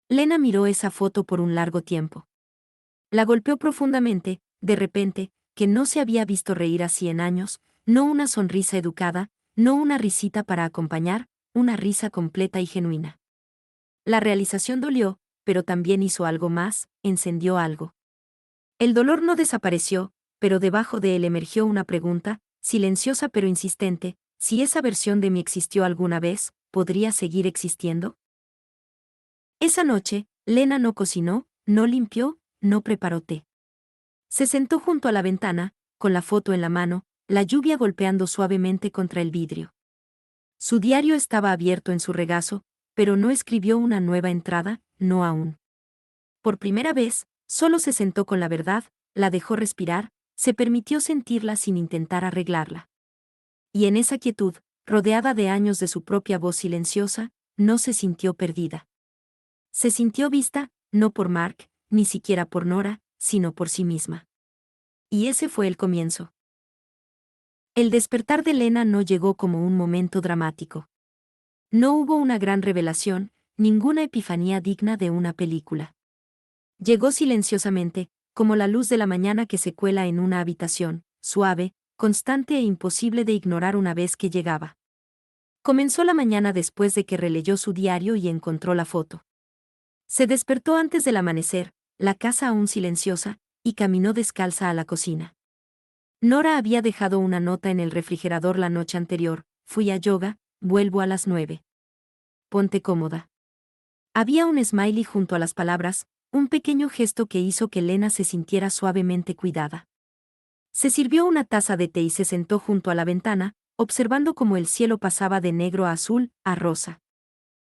Lena miró esa foto por un largo tiempo. La golpeó profundamente, de repente, que no se había visto reír así en años, no una sonrisa educada, no una risita para acompañar, una risa completa y genuina. La realización dolió, pero también hizo algo más, encendió algo. El dolor no desapareció, pero debajo de él emergió una pregunta, silenciosa pero insistente, si esa versión de mí existió alguna vez, ¿podría seguir existiendo? Esa noche, Lena no cocinó, no limpió, no preparó té. Se sentó junto a la ventana, con la foto en la mano, la lluvia golpeando suavemente contra el vidrio. Su diario estaba abierto en su regazo, pero no escribió una nueva entrada, no aún. Por primera vez, solo se sentó con la verdad, la dejó respirar, se permitió sentirla sin intentar arreglarla. Y en esa quietud, rodeada de años de su propia voz silenciosa, no se sintió perdida. Se sintió vista, no por Mark, ni siquiera por Nora, sino por sí misma. Y ese fue el comienzo. El despertar de Lena no llegó como un momento dramático. No hubo una gran revelación, ninguna epifanía digna de una película. Llegó silenciosamente, como la luz de la mañana que se cuela en una habitación, suave, constante e imposible de ignorar una vez que llegaba. Comenzó la mañana después de que releyó su diario y encontró la foto. Se despertó antes del amanecer, la casa aún silenciosa, y caminó descalza a la cocina. Nora había dejado una nota en el refrigerador la noche anterior, fui a yoga, vuelvo a las 9. Ponte cómoda. Había un smiley junto a las palabras, un pequeño gesto que hizo que Lena se sintiera suavemente cuidada. Se sirvió una taza de té y se sentó junto a la ventana, observando cómo el cielo pasaba de negro a azul, a rosa.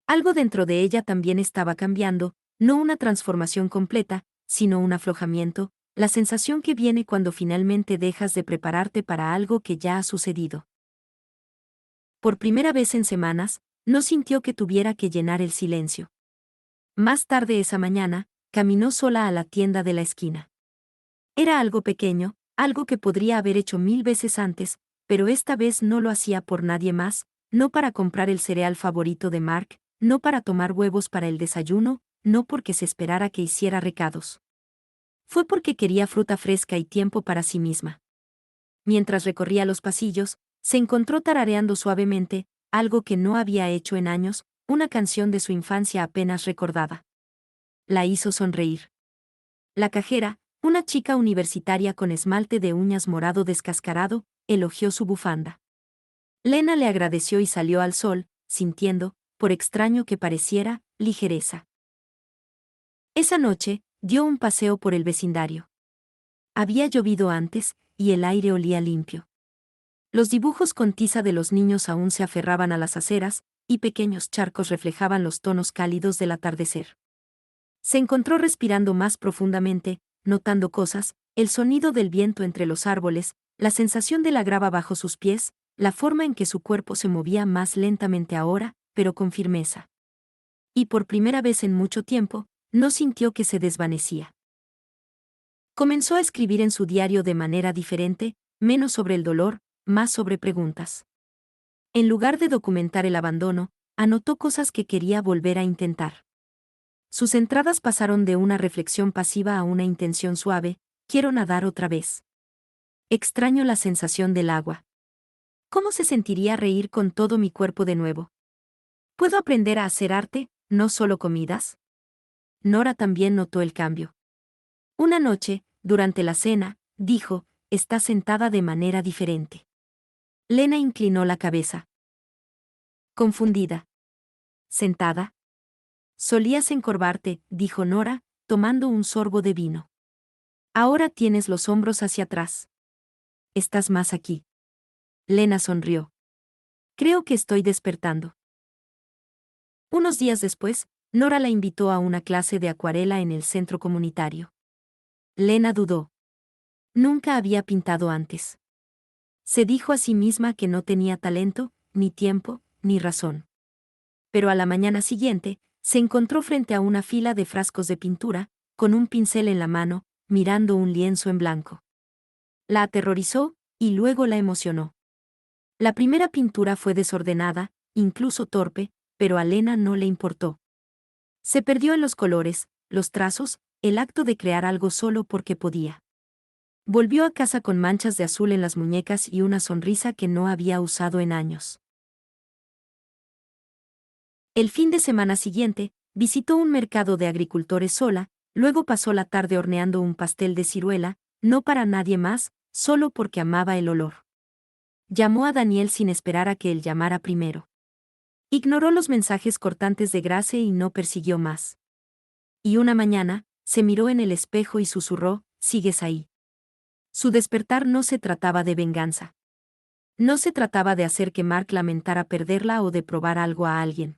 Algo dentro de ella también estaba cambiando, no una transformación completa, sino un aflojamiento, la sensación que viene cuando finalmente dejas de prepararte para algo que ya ha sucedido. Por primera vez en semanas, no sintió que tuviera que llenar el silencio. Más tarde esa mañana, caminó sola a la tienda de la esquina. Era algo pequeño, algo que podría haber hecho 1000 veces antes, pero esta vez no lo hacía por nadie más, no para comprar el cereal favorito de Mark, no para tomar huevos para el desayuno, no porque se esperara que hiciera recados. Fue porque quería fruta fresca y tiempo para sí misma. Mientras recorría los pasillos, se encontró tarareando suavemente, algo que no había hecho en años, una canción de su infancia apenas recordada. La hizo sonreír. La cajera, una chica universitaria con esmalte de uñas morado descascarado, elogió su bufanda. Lena le agradeció y salió al sol, sintiendo, por extraño que pareciera, ligereza. Esa noche, dio un paseo por el vecindario. Había llovido antes, y el aire olía limpio. Los dibujos con tiza de los niños aún se aferraban a las aceras, y pequeños charcos reflejaban los tonos cálidos del atardecer. Se encontró respirando más profundamente, notando cosas, el sonido del viento entre los árboles, la sensación de la grava bajo sus pies, la forma en que su cuerpo se movía más lentamente ahora, pero con firmeza. Y por primera vez en mucho tiempo, no sintió que se desvanecía. Comenzó a escribir en su diario de manera diferente, menos sobre el dolor, más sobre preguntas. En lugar de documentar el abandono, anotó cosas que quería volver a intentar. Sus entradas pasaron de una reflexión pasiva a una intención suave: quiero nadar otra vez. Extraño la sensación del agua. ¿Cómo se sentiría reír con todo mi cuerpo de nuevo? ¿Puedo aprender a hacer arte, no solo comidas? Nora también notó el cambio. Una noche, durante la cena, dijo: está sentada de manera diferente. Lena inclinó la cabeza. Confundida. ¿Sentada? Solías encorvarte, dijo Nora, tomando un sorbo de vino. Ahora tienes los hombros hacia atrás. Estás más aquí. Lena sonrió. Creo que estoy despertando. Unos días después, Nora la invitó a una clase de acuarela en el centro comunitario. Lena dudó. Nunca había pintado antes. Se dijo a sí misma que no tenía talento, ni tiempo, ni razón. Pero a la mañana siguiente, se encontró frente a una fila de frascos de pintura, con un pincel en la mano, mirando un lienzo en blanco. La aterrorizó, y luego la emocionó. La primera pintura fue desordenada, incluso torpe, pero a Lena no le importó. Se perdió en los colores, los trazos, el acto de crear algo solo porque podía. Volvió a casa con manchas de azul en las muñecas y una sonrisa que no había usado en años. El fin de semana siguiente, visitó un mercado de agricultores sola, luego pasó la tarde horneando un pastel de ciruela, no para nadie más, solo porque amaba el olor. Llamó a Daniel sin esperar a que él llamara primero. Ignoró los mensajes cortantes de Grace y no persiguió más. Y una mañana, se miró en el espejo y susurró: ¿sigues ahí? Su despertar no se trataba de venganza. No se trataba de hacer que Mark lamentara perderla o de probar algo a alguien.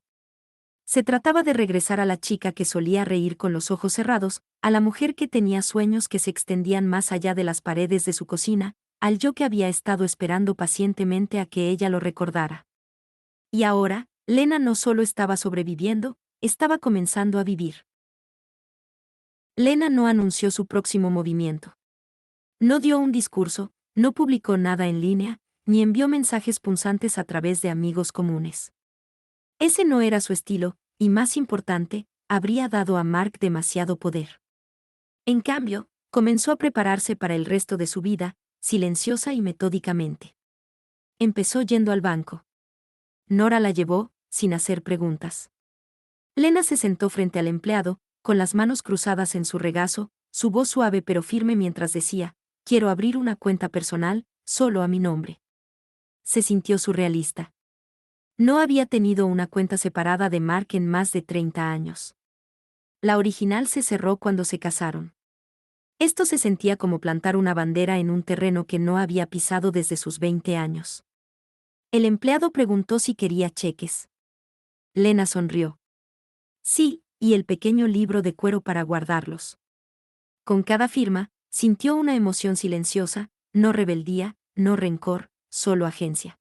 Se trataba de regresar a la chica que solía reír con los ojos cerrados, a la mujer que tenía sueños que se extendían más allá de las paredes de su cocina, al yo que había estado esperando pacientemente a que ella lo recordara. Y ahora, Lena no solo estaba sobreviviendo, estaba comenzando a vivir. Lena no anunció su próximo movimiento. No dio un discurso, no publicó nada en línea, ni envió mensajes punzantes a través de amigos comunes. Ese no era su estilo, y más importante, habría dado a Mark demasiado poder. En cambio, comenzó a prepararse para el resto de su vida, silenciosa y metódicamente. Empezó yendo al banco. Nora la llevó, sin hacer preguntas. Lena se sentó frente al empleado, con las manos cruzadas en su regazo, su voz suave pero firme mientras decía: quiero abrir una cuenta personal, solo a mi nombre. Se sintió surrealista. No había tenido una cuenta separada de Mark en más de 30 años. La original se cerró cuando se casaron. Esto se sentía como plantar una bandera en un terreno que no había pisado desde sus 20 años. El empleado preguntó si quería cheques. Lena sonrió. Sí, y el pequeño libro de cuero para guardarlos. Con cada firma, sintió una emoción silenciosa, no rebeldía, no rencor, solo agencia.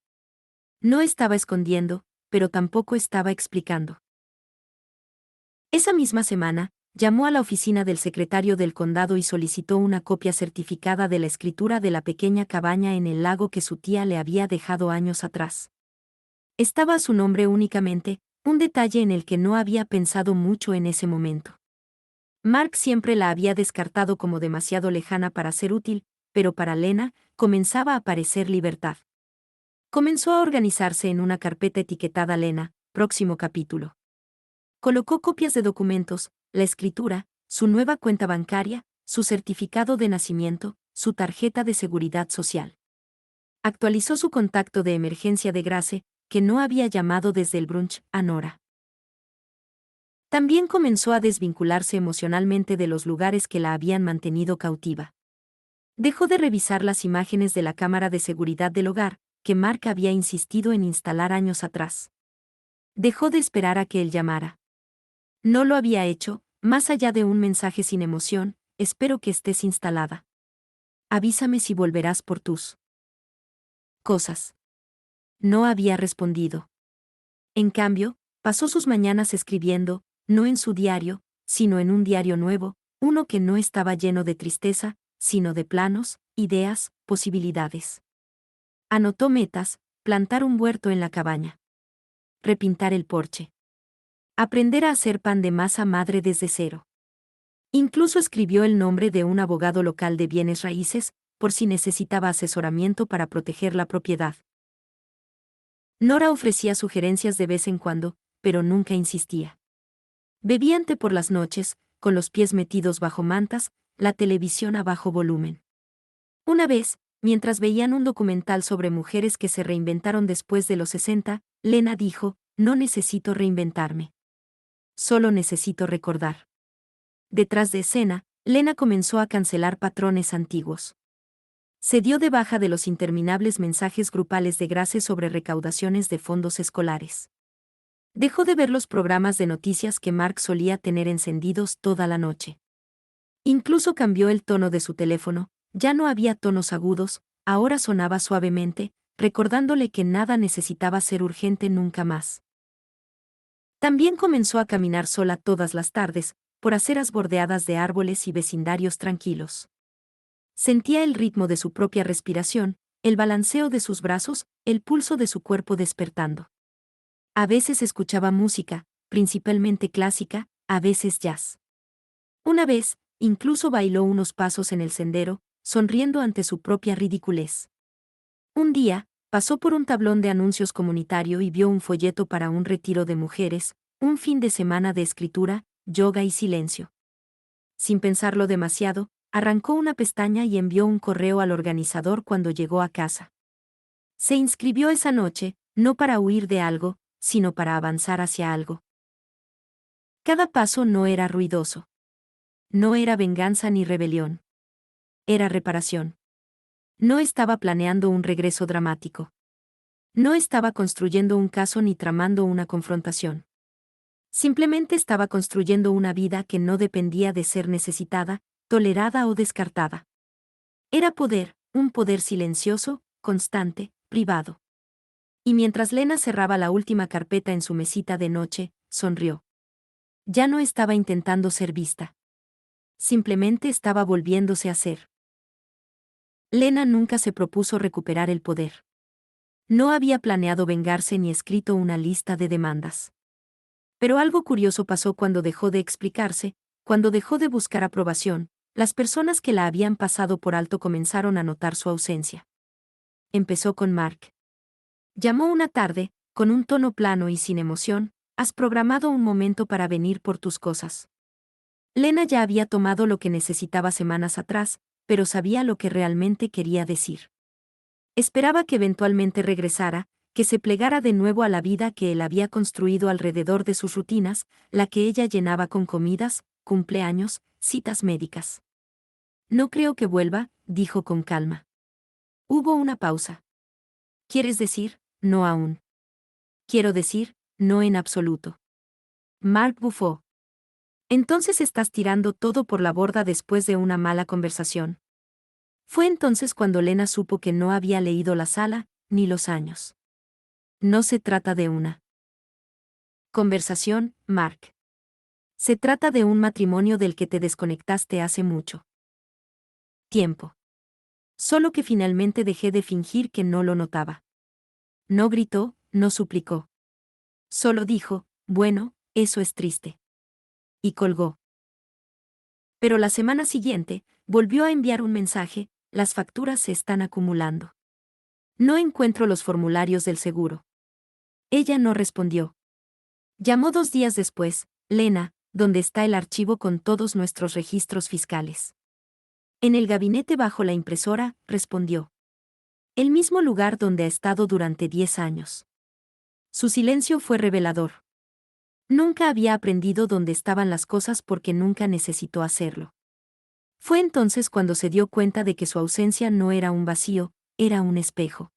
No estaba escondiendo, pero tampoco estaba explicando. Esa misma semana, llamó a la oficina del secretario del condado y solicitó una copia certificada de la escritura de la pequeña cabaña en el lago que su tía le había dejado años atrás. Estaba a su nombre únicamente, un detalle en el que no había pensado mucho en ese momento. Mark siempre la había descartado como demasiado lejana para ser útil, pero para Lena, comenzaba a parecer libertad. Comenzó a organizarse en una carpeta etiquetada Lena, próximo capítulo. Colocó copias de documentos, la escritura, su nueva cuenta bancaria, su certificado de nacimiento, su tarjeta de seguridad social. Actualizó su contacto de emergencia de Grace, que no había llamado desde el brunch a Nora. También comenzó a desvincularse emocionalmente de los lugares que la habían mantenido cautiva. Dejó de revisar las imágenes de la cámara de seguridad del hogar, que Mark había insistido en instalar años atrás. Dejó de esperar a que él llamara. No lo había hecho, más allá de un mensaje sin emoción: espero que estés instalada. Avísame si volverás por tus cosas. No había respondido. En cambio, pasó sus mañanas escribiendo, no en su diario, sino en un diario nuevo, uno que no estaba lleno de tristeza, sino de planos, ideas, posibilidades. Anotó metas: plantar un huerto en la cabaña, repintar el porche, aprender a hacer pan de masa madre desde cero. Incluso escribió el nombre de un abogado local de bienes raíces, por si necesitaba asesoramiento para proteger la propiedad. Nora ofrecía sugerencias de vez en cuando, pero nunca insistía. Bebían té por las noches, con los pies metidos bajo mantas, la televisión a bajo volumen. Una vez, mientras veían un documental sobre mujeres que se reinventaron después de los 60, Lena dijo: no necesito reinventarme. Solo necesito recordar. Detrás de escena, Lena comenzó a cancelar patrones antiguos. Se dio de baja de los interminables mensajes grupales de Grace sobre recaudaciones de fondos escolares. Dejó de ver los programas de noticias que Mark solía tener encendidos toda la noche. Incluso cambió el tono de su teléfono, ya no había tonos agudos, ahora sonaba suavemente, recordándole que nada necesitaba ser urgente nunca más. También comenzó a caminar sola todas las tardes, por aceras bordeadas de árboles y vecindarios tranquilos. Sentía el ritmo de su propia respiración, el balanceo de sus brazos, el pulso de su cuerpo despertando. A veces escuchaba música, principalmente clásica, a veces jazz. Una vez, incluso bailó unos pasos en el sendero, sonriendo ante su propia ridiculez. Un día, pasó por un tablón de anuncios comunitario y vio un folleto para un retiro de mujeres, un fin de semana de escritura, yoga y silencio. Sin pensarlo demasiado, arrancó una pestaña y envió un correo al organizador cuando llegó a casa. Se inscribió esa noche, no para huir de algo, sino para avanzar hacia algo. Cada paso no era ruidoso. No era venganza ni rebelión. Era reparación. No estaba planeando un regreso dramático. No estaba construyendo un caso ni tramando una confrontación. Simplemente estaba construyendo una vida que no dependía de ser necesitada, tolerada o descartada. Era poder, un poder silencioso, constante, privado. Y mientras Lena cerraba la última carpeta en su mesita de noche, sonrió. Ya no estaba intentando ser vista. Simplemente estaba volviéndose a ser. Lena nunca se propuso recuperar el poder. No había planeado vengarse ni escrito una lista de demandas. Pero algo curioso pasó cuando dejó de explicarse, cuando dejó de buscar aprobación. Las personas que la habían pasado por alto comenzaron a notar su ausencia. Empezó con Mark. Llamó una tarde, con un tono plano y sin emoción: has programado un momento para venir por tus cosas. Lena ya había tomado lo que necesitaba semanas atrás, pero sabía lo que realmente quería decir. Esperaba que eventualmente regresara, que se plegara de nuevo a la vida que él había construido alrededor de sus rutinas, la que ella llenaba con comidas, cumpleaños, citas médicas. No creo que vuelva, dijo con calma. Hubo una pausa. ¿Quieres decir, no aún? Quiero decir, no en absoluto. Mark bufó. Entonces estás tirando todo por la borda después de una mala conversación. Fue entonces cuando Lena supo que no había leído la sala, ni los años. No se trata de una conversación, Mark. Se trata de un matrimonio del que te desconectaste hace mucho tiempo. Solo que finalmente dejé de fingir que no lo notaba. No gritó, no suplicó. Solo dijo, bueno, eso es triste. Y colgó. Pero la semana siguiente, volvió a enviar un mensaje, las facturas se están acumulando. No encuentro los formularios del seguro. Ella no respondió. Llamó 2 días después, Lena, ¿dónde está el archivo con todos nuestros registros fiscales? En el gabinete bajo la impresora, respondió. El mismo lugar donde ha estado durante 10 años. Su silencio fue revelador. Nunca había aprendido dónde estaban las cosas porque nunca necesitó hacerlo. Fue entonces cuando se dio cuenta de que su ausencia no era un vacío, era un espejo.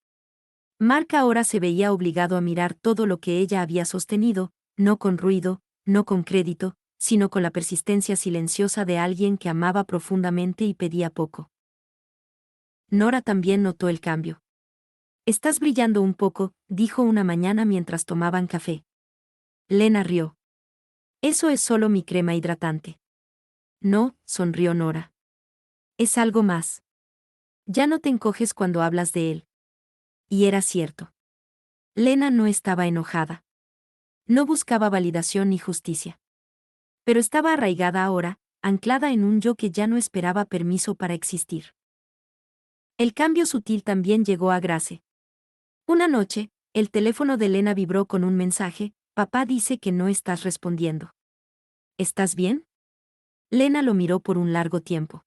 Mark ahora se veía obligado a mirar todo lo que ella había sostenido, no con ruido, no con crédito, sino con la persistencia silenciosa de alguien que amaba profundamente y pedía poco. Nora también notó el cambio. Estás brillando un poco, dijo una mañana mientras tomaban café. Lena rió. Eso es solo mi crema hidratante. No, sonrió Nora. Es algo más. Ya no te encoges cuando hablas de él. Y era cierto. Lena no estaba enojada. No buscaba validación ni justicia. Pero estaba arraigada ahora, anclada en un yo que ya no esperaba permiso para existir. El cambio sutil también llegó a Grace. Una noche, el teléfono de Lena vibró con un mensaje, papá dice que no estás respondiendo. ¿Estás bien? Lena lo miró por un largo tiempo.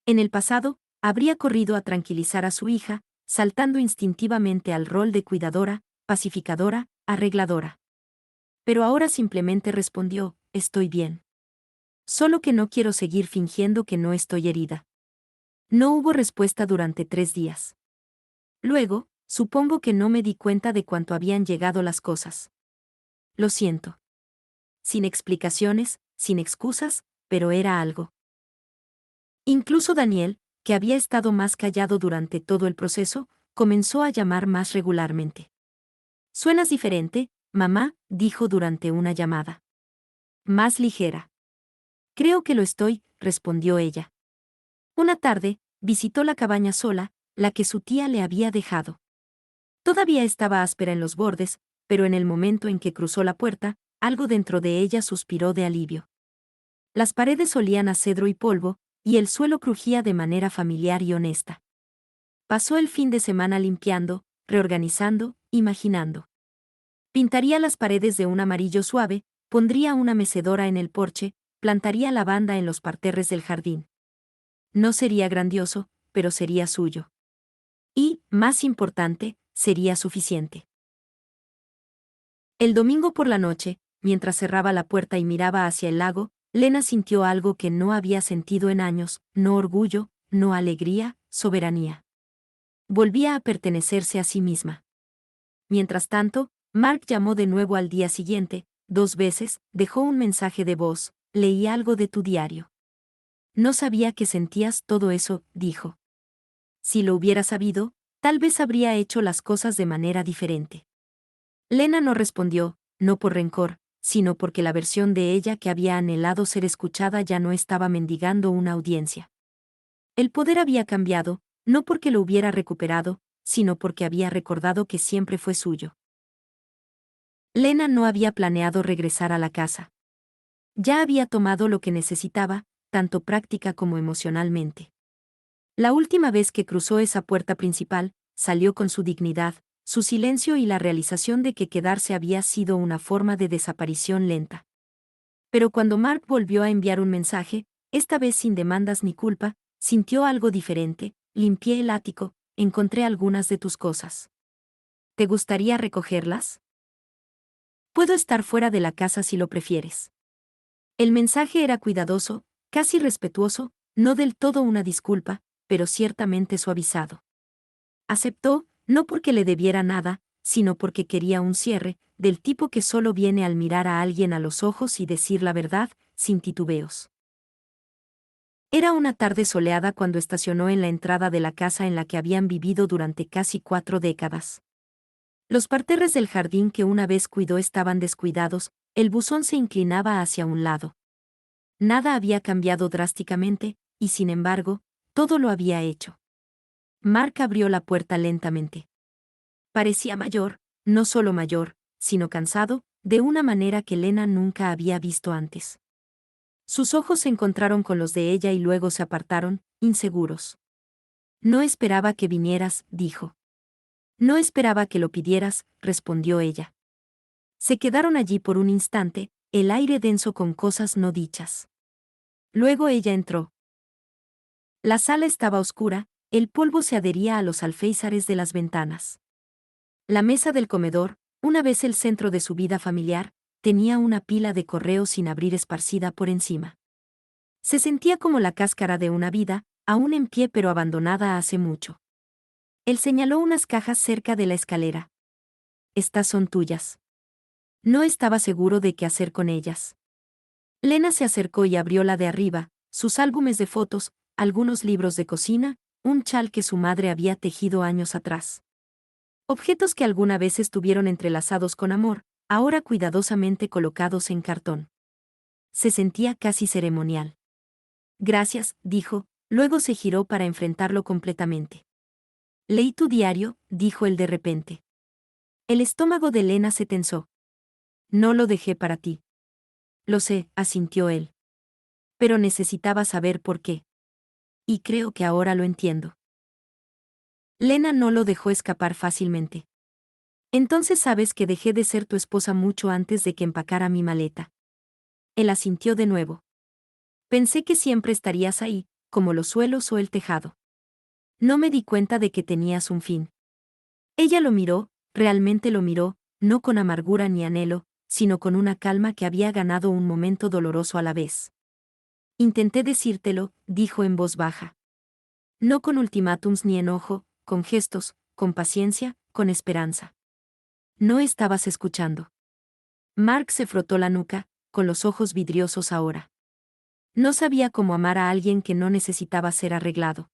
En el pasado, habría corrido a tranquilizar a su hija, saltando instintivamente al rol de cuidadora, pacificadora, arregladora. Pero ahora simplemente respondió, estoy bien. Solo que no quiero seguir fingiendo que no estoy herida. No hubo respuesta durante 3 días. Luego, supongo que no me di cuenta de cuánto habían llegado las cosas. Lo siento. Sin explicaciones, sin excusas, pero era algo. Incluso Daniel, que había estado más callado durante todo el proceso, comenzó a llamar más regularmente. Suenas diferente, mamá, dijo durante una llamada. Más ligera. Creo que lo estoy, respondió ella. Una tarde, visitó la cabaña sola, la que su tía le había dejado. Todavía estaba áspera en los bordes, pero en el momento en que cruzó la puerta, algo dentro de ella suspiró de alivio. Las paredes olían a cedro y polvo, y el suelo crujía de manera familiar y honesta. Pasó el fin de semana limpiando, reorganizando, imaginando. Pintaría las paredes de un amarillo suave, pondría una mecedora en el porche, plantaría lavanda en los parterres del jardín. No sería grandioso, pero sería suyo. Y, más importante, sería suficiente. El domingo por la noche, mientras cerraba la puerta y miraba hacia el lago, Lena sintió algo que no había sentido en años, no orgullo, no alegría, soberanía. Volvía a pertenecerse a sí misma. Mientras tanto, Mark llamó de nuevo al día siguiente, 2 veces, dejó un mensaje de voz, leí algo de tu diario. No sabía que sentías todo eso, dijo. Si lo hubiera sabido, tal vez habría hecho las cosas de manera diferente. Lena no respondió, no por rencor, sino porque la versión de ella que había anhelado ser escuchada ya no estaba mendigando una audiencia. El poder había cambiado, no porque lo hubiera recuperado, sino porque había recordado que siempre fue suyo. Lena no había planeado regresar a la casa. Ya había tomado lo que necesitaba, tanto práctica como emocionalmente. La última vez que cruzó esa puerta principal, salió con su dignidad, su silencio y la realización de que quedarse había sido una forma de desaparición lenta. Pero cuando Mark volvió a enviar un mensaje, esta vez sin demandas ni culpa, sintió algo diferente, limpié el ático, encontré algunas de tus cosas. ¿Te gustaría recogerlas? Puedo estar fuera de la casa si lo prefieres. El mensaje era cuidadoso, casi respetuoso, No del todo una disculpa, pero ciertamente suavizado. Aceptó, no porque le debiera nada, sino porque quería un cierre, del tipo que solo viene al mirar a alguien a los ojos y decir la verdad, sin titubeos. Era una tarde soleada cuando estacionó en la entrada de la casa en la que habían vivido durante casi 4 décadas. Los parterres del jardín que una vez cuidó estaban descuidados, el buzón se inclinaba hacia un lado. Nada había cambiado drásticamente, y sin embargo, todo lo había hecho. Mark abrió la puerta lentamente. Parecía mayor, no solo mayor, sino cansado, de una manera que Lena nunca había visto antes. Sus ojos se encontraron con los de ella y luego se apartaron, inseguros. No esperaba que vinieras, dijo. No esperaba que lo pidieras, respondió ella. Se quedaron allí por un instante, el aire denso con cosas no dichas. Luego ella entró. La sala estaba oscura, el polvo se adhería a los alféizares de las ventanas. La mesa del comedor, una vez el centro de su vida familiar, tenía una pila de correos sin abrir esparcida por encima. Se sentía como la cáscara de una vida, aún en pie pero abandonada hace mucho. Él señaló unas cajas cerca de la escalera. Estas son tuyas. No estaba seguro de qué hacer con ellas. Lena se acercó y abrió la de arriba, sus álbumes de fotos, algunos libros de cocina, un chal que su madre había tejido años atrás. Objetos que alguna vez estuvieron entrelazados con amor, ahora cuidadosamente colocados en cartón. Se sentía casi ceremonial. Gracias, dijo, luego se giró para enfrentarlo completamente. Leí tu diario, dijo él de repente. El estómago de Lena se tensó. No lo dejé para ti. Lo sé, asintió él. Pero necesitaba saber por qué. Y creo que ahora lo entiendo. Lena no lo dejó escapar fácilmente. Entonces sabes que dejé de ser tu esposa mucho antes de que empacara mi maleta. Él asintió de nuevo. Pensé que siempre estarías ahí, como los suelos o el tejado. No me di cuenta de que tenías un fin. Ella lo miró, realmente lo miró, no con amargura ni anhelo, sino con una calma que había ganado un momento doloroso a la vez. Intenté decírtelo, dijo en voz baja. No con ultimátums ni enojo, con gestos, con paciencia, con esperanza. No estabas escuchando. Mark se frotó la nuca, con los ojos vidriosos ahora. No sabía cómo amar a alguien que no necesitaba ser arreglado.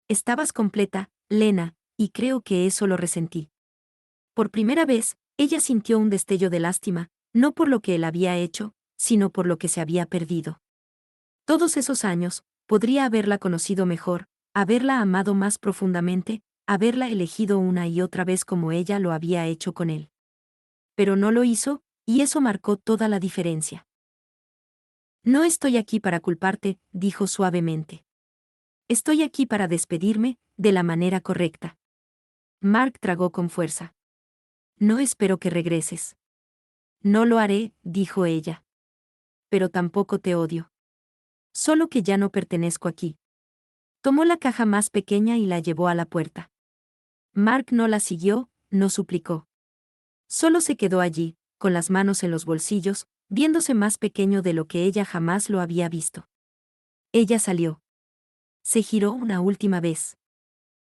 Estabas completa, Lena, y creo que eso lo resentí. Por primera vez, ella sintió un destello de lástima, no por lo que él había hecho, sino por lo que se había perdido. Todos esos años, podría haberla conocido mejor, haberla amado más profundamente, haberla elegido una y otra vez como ella lo había hecho con él. Pero no lo hizo, y eso marcó toda la diferencia. No estoy aquí para culparte, dijo suavemente. Estoy aquí para despedirme, de la manera correcta. Mark tragó con fuerza. No espero que regreses. No lo haré, dijo ella. Pero tampoco te odio. Solo que ya no pertenezco aquí. Tomó la caja más pequeña y la llevó a la puerta. Mark no la siguió, no suplicó. Solo se quedó allí, con las manos en los bolsillos, viéndose más pequeño de lo que ella jamás lo había visto. Ella salió. Se giró una última vez.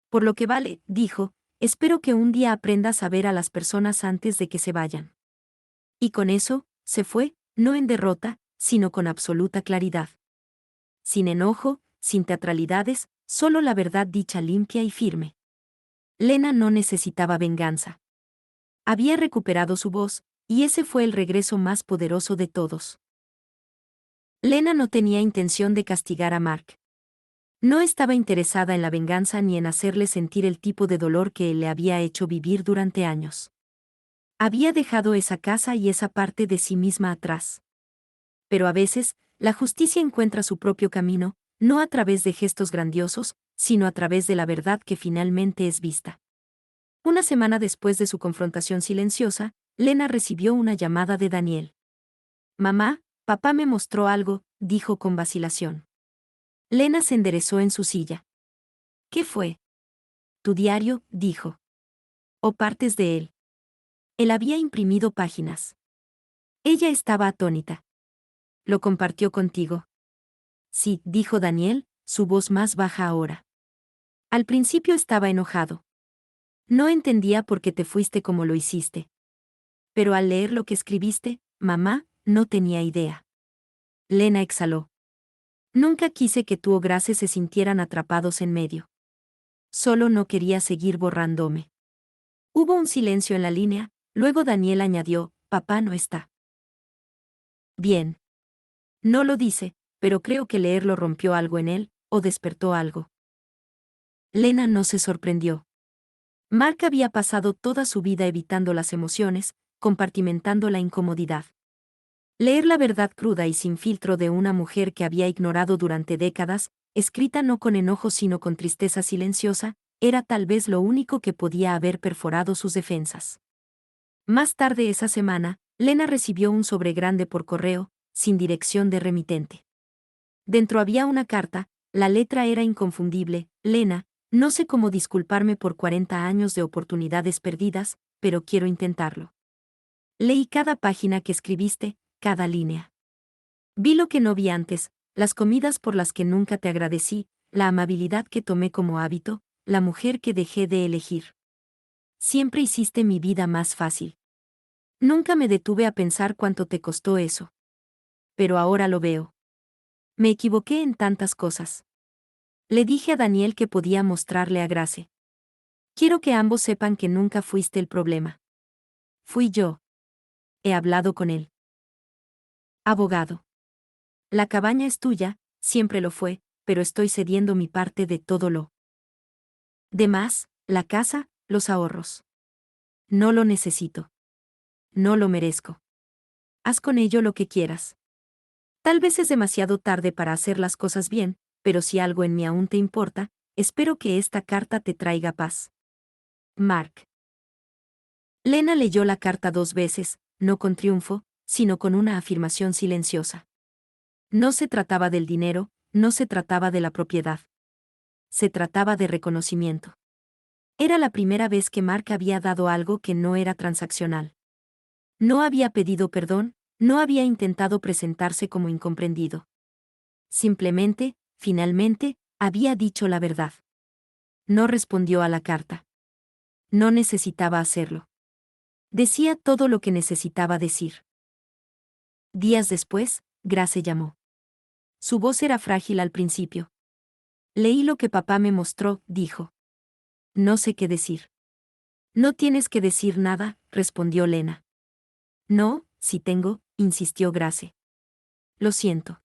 Por lo que vale, dijo, espero que un día aprendas a ver a las personas antes de que se vayan. Y con eso, se fue, no en derrota, sino con absoluta claridad. Sin enojo, sin teatralidades, solo la verdad dicha limpia y firme. Lena no necesitaba venganza. Había recuperado su voz, y ese fue el regreso más poderoso de todos. Lena no tenía intención de castigar a Mark. No estaba interesada en la venganza ni en hacerle sentir el tipo de dolor que él le había hecho vivir durante años. Había dejado esa casa y esa parte de sí misma atrás. Pero a veces, la justicia encuentra su propio camino, no a través de gestos grandiosos, sino a través de la verdad que finalmente es vista. Una semana después de su confrontación silenciosa, Lena recibió una llamada de Daniel. Mamá, papá me mostró algo, dijo con vacilación. Lena se enderezó en su silla. ¿Qué fue? Tu diario, dijo. O partes de él. Él había imprimido páginas. Ella estaba atónita. ¿Lo compartió contigo? Sí, dijo Daniel, su voz más baja ahora. Al principio estaba enojado. No entendía por qué te fuiste como lo hiciste. Pero al leer lo que escribiste, mamá, no tenía idea. Lena exhaló. Nunca quise que tú o Grace se sintieran atrapados en medio. Solo no quería seguir borrándome. Hubo un silencio en la línea, luego Daniel añadió, papá no está bien. No lo dice, pero creo que leerlo rompió algo en él, o despertó algo. Lena no se sorprendió. Mark había pasado toda su vida evitando las emociones, compartimentando la incomodidad. Leer la verdad cruda y sin filtro de una mujer que había ignorado durante décadas, escrita no con enojo sino con tristeza silenciosa, era tal vez lo único que podía haber perforado sus defensas. Más tarde esa semana, Lena recibió un sobre grande por correo, sin dirección de remitente. Dentro había una carta, la letra era inconfundible, Lena, no sé cómo disculparme por 40 años de oportunidades perdidas, pero quiero intentarlo. Leí cada página que escribiste, cada línea. Vi lo que no vi antes, las comidas por las que nunca te agradecí, la amabilidad que tomé como hábito, la mujer que dejé de elegir. Siempre hiciste mi vida más fácil. Nunca me detuve a pensar cuánto te costó eso. Pero ahora lo veo. Me equivoqué en tantas cosas. Le dije a Daniel que podía mostrarle a Grace. Quiero que ambos sepan que nunca fuiste el problema. Fui yo. He hablado con él. Abogado. La cabaña es tuya, siempre lo fue, pero estoy cediendo mi parte de todo lo demás, la casa, los ahorros. No lo necesito. No lo merezco. Haz con ello lo que quieras. Tal vez es demasiado tarde para hacer las cosas bien, pero si algo en mí aún te importa, espero que esta carta te traiga paz. Mark. Lena leyó la carta 2 veces, no con triunfo, sino con una afirmación silenciosa. No se trataba del dinero, no se trataba de la propiedad. Se trataba de reconocimiento. Era la primera vez que Mark había dado algo que no era transaccional. No había pedido perdón, no había intentado presentarse como incomprendido. Simplemente, finalmente, había dicho la verdad. No respondió a la carta. No necesitaba hacerlo. Decía todo lo que necesitaba decir. Días después, Grace llamó. Su voz era frágil al principio. Leí lo que papá me mostró, dijo. No sé qué decir. No tienes que decir nada, respondió Lena. No, sí tengo, insistió Grace. Lo siento.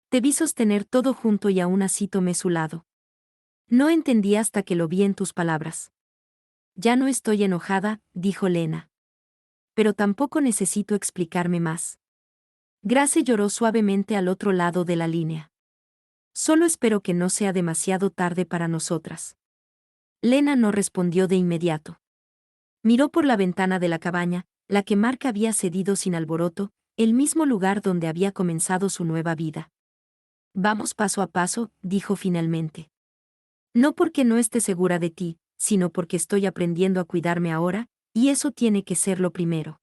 Te vi sostener todo junto y aún así tomé su lado. No entendí hasta que lo vi en tus palabras. Ya no estoy enojada, dijo Lena. Pero tampoco necesito explicarme más. Grace lloró suavemente al otro lado de la línea. Solo espero que no sea demasiado tarde para nosotras. Lena no respondió de inmediato. Miró por la ventana de la cabaña, la que Mark había cedido sin alboroto, el mismo lugar donde había comenzado su nueva vida. Vamos paso a paso, dijo finalmente. No porque no esté segura de ti, sino porque estoy aprendiendo a cuidarme ahora, y eso tiene que ser lo primero.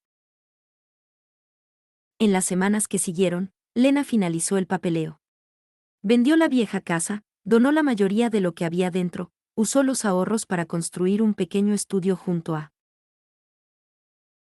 En las semanas que siguieron, Lena finalizó el papeleo. Vendió la vieja casa, donó la mayoría de lo que había dentro, usó los ahorros para construir un pequeño estudio junto a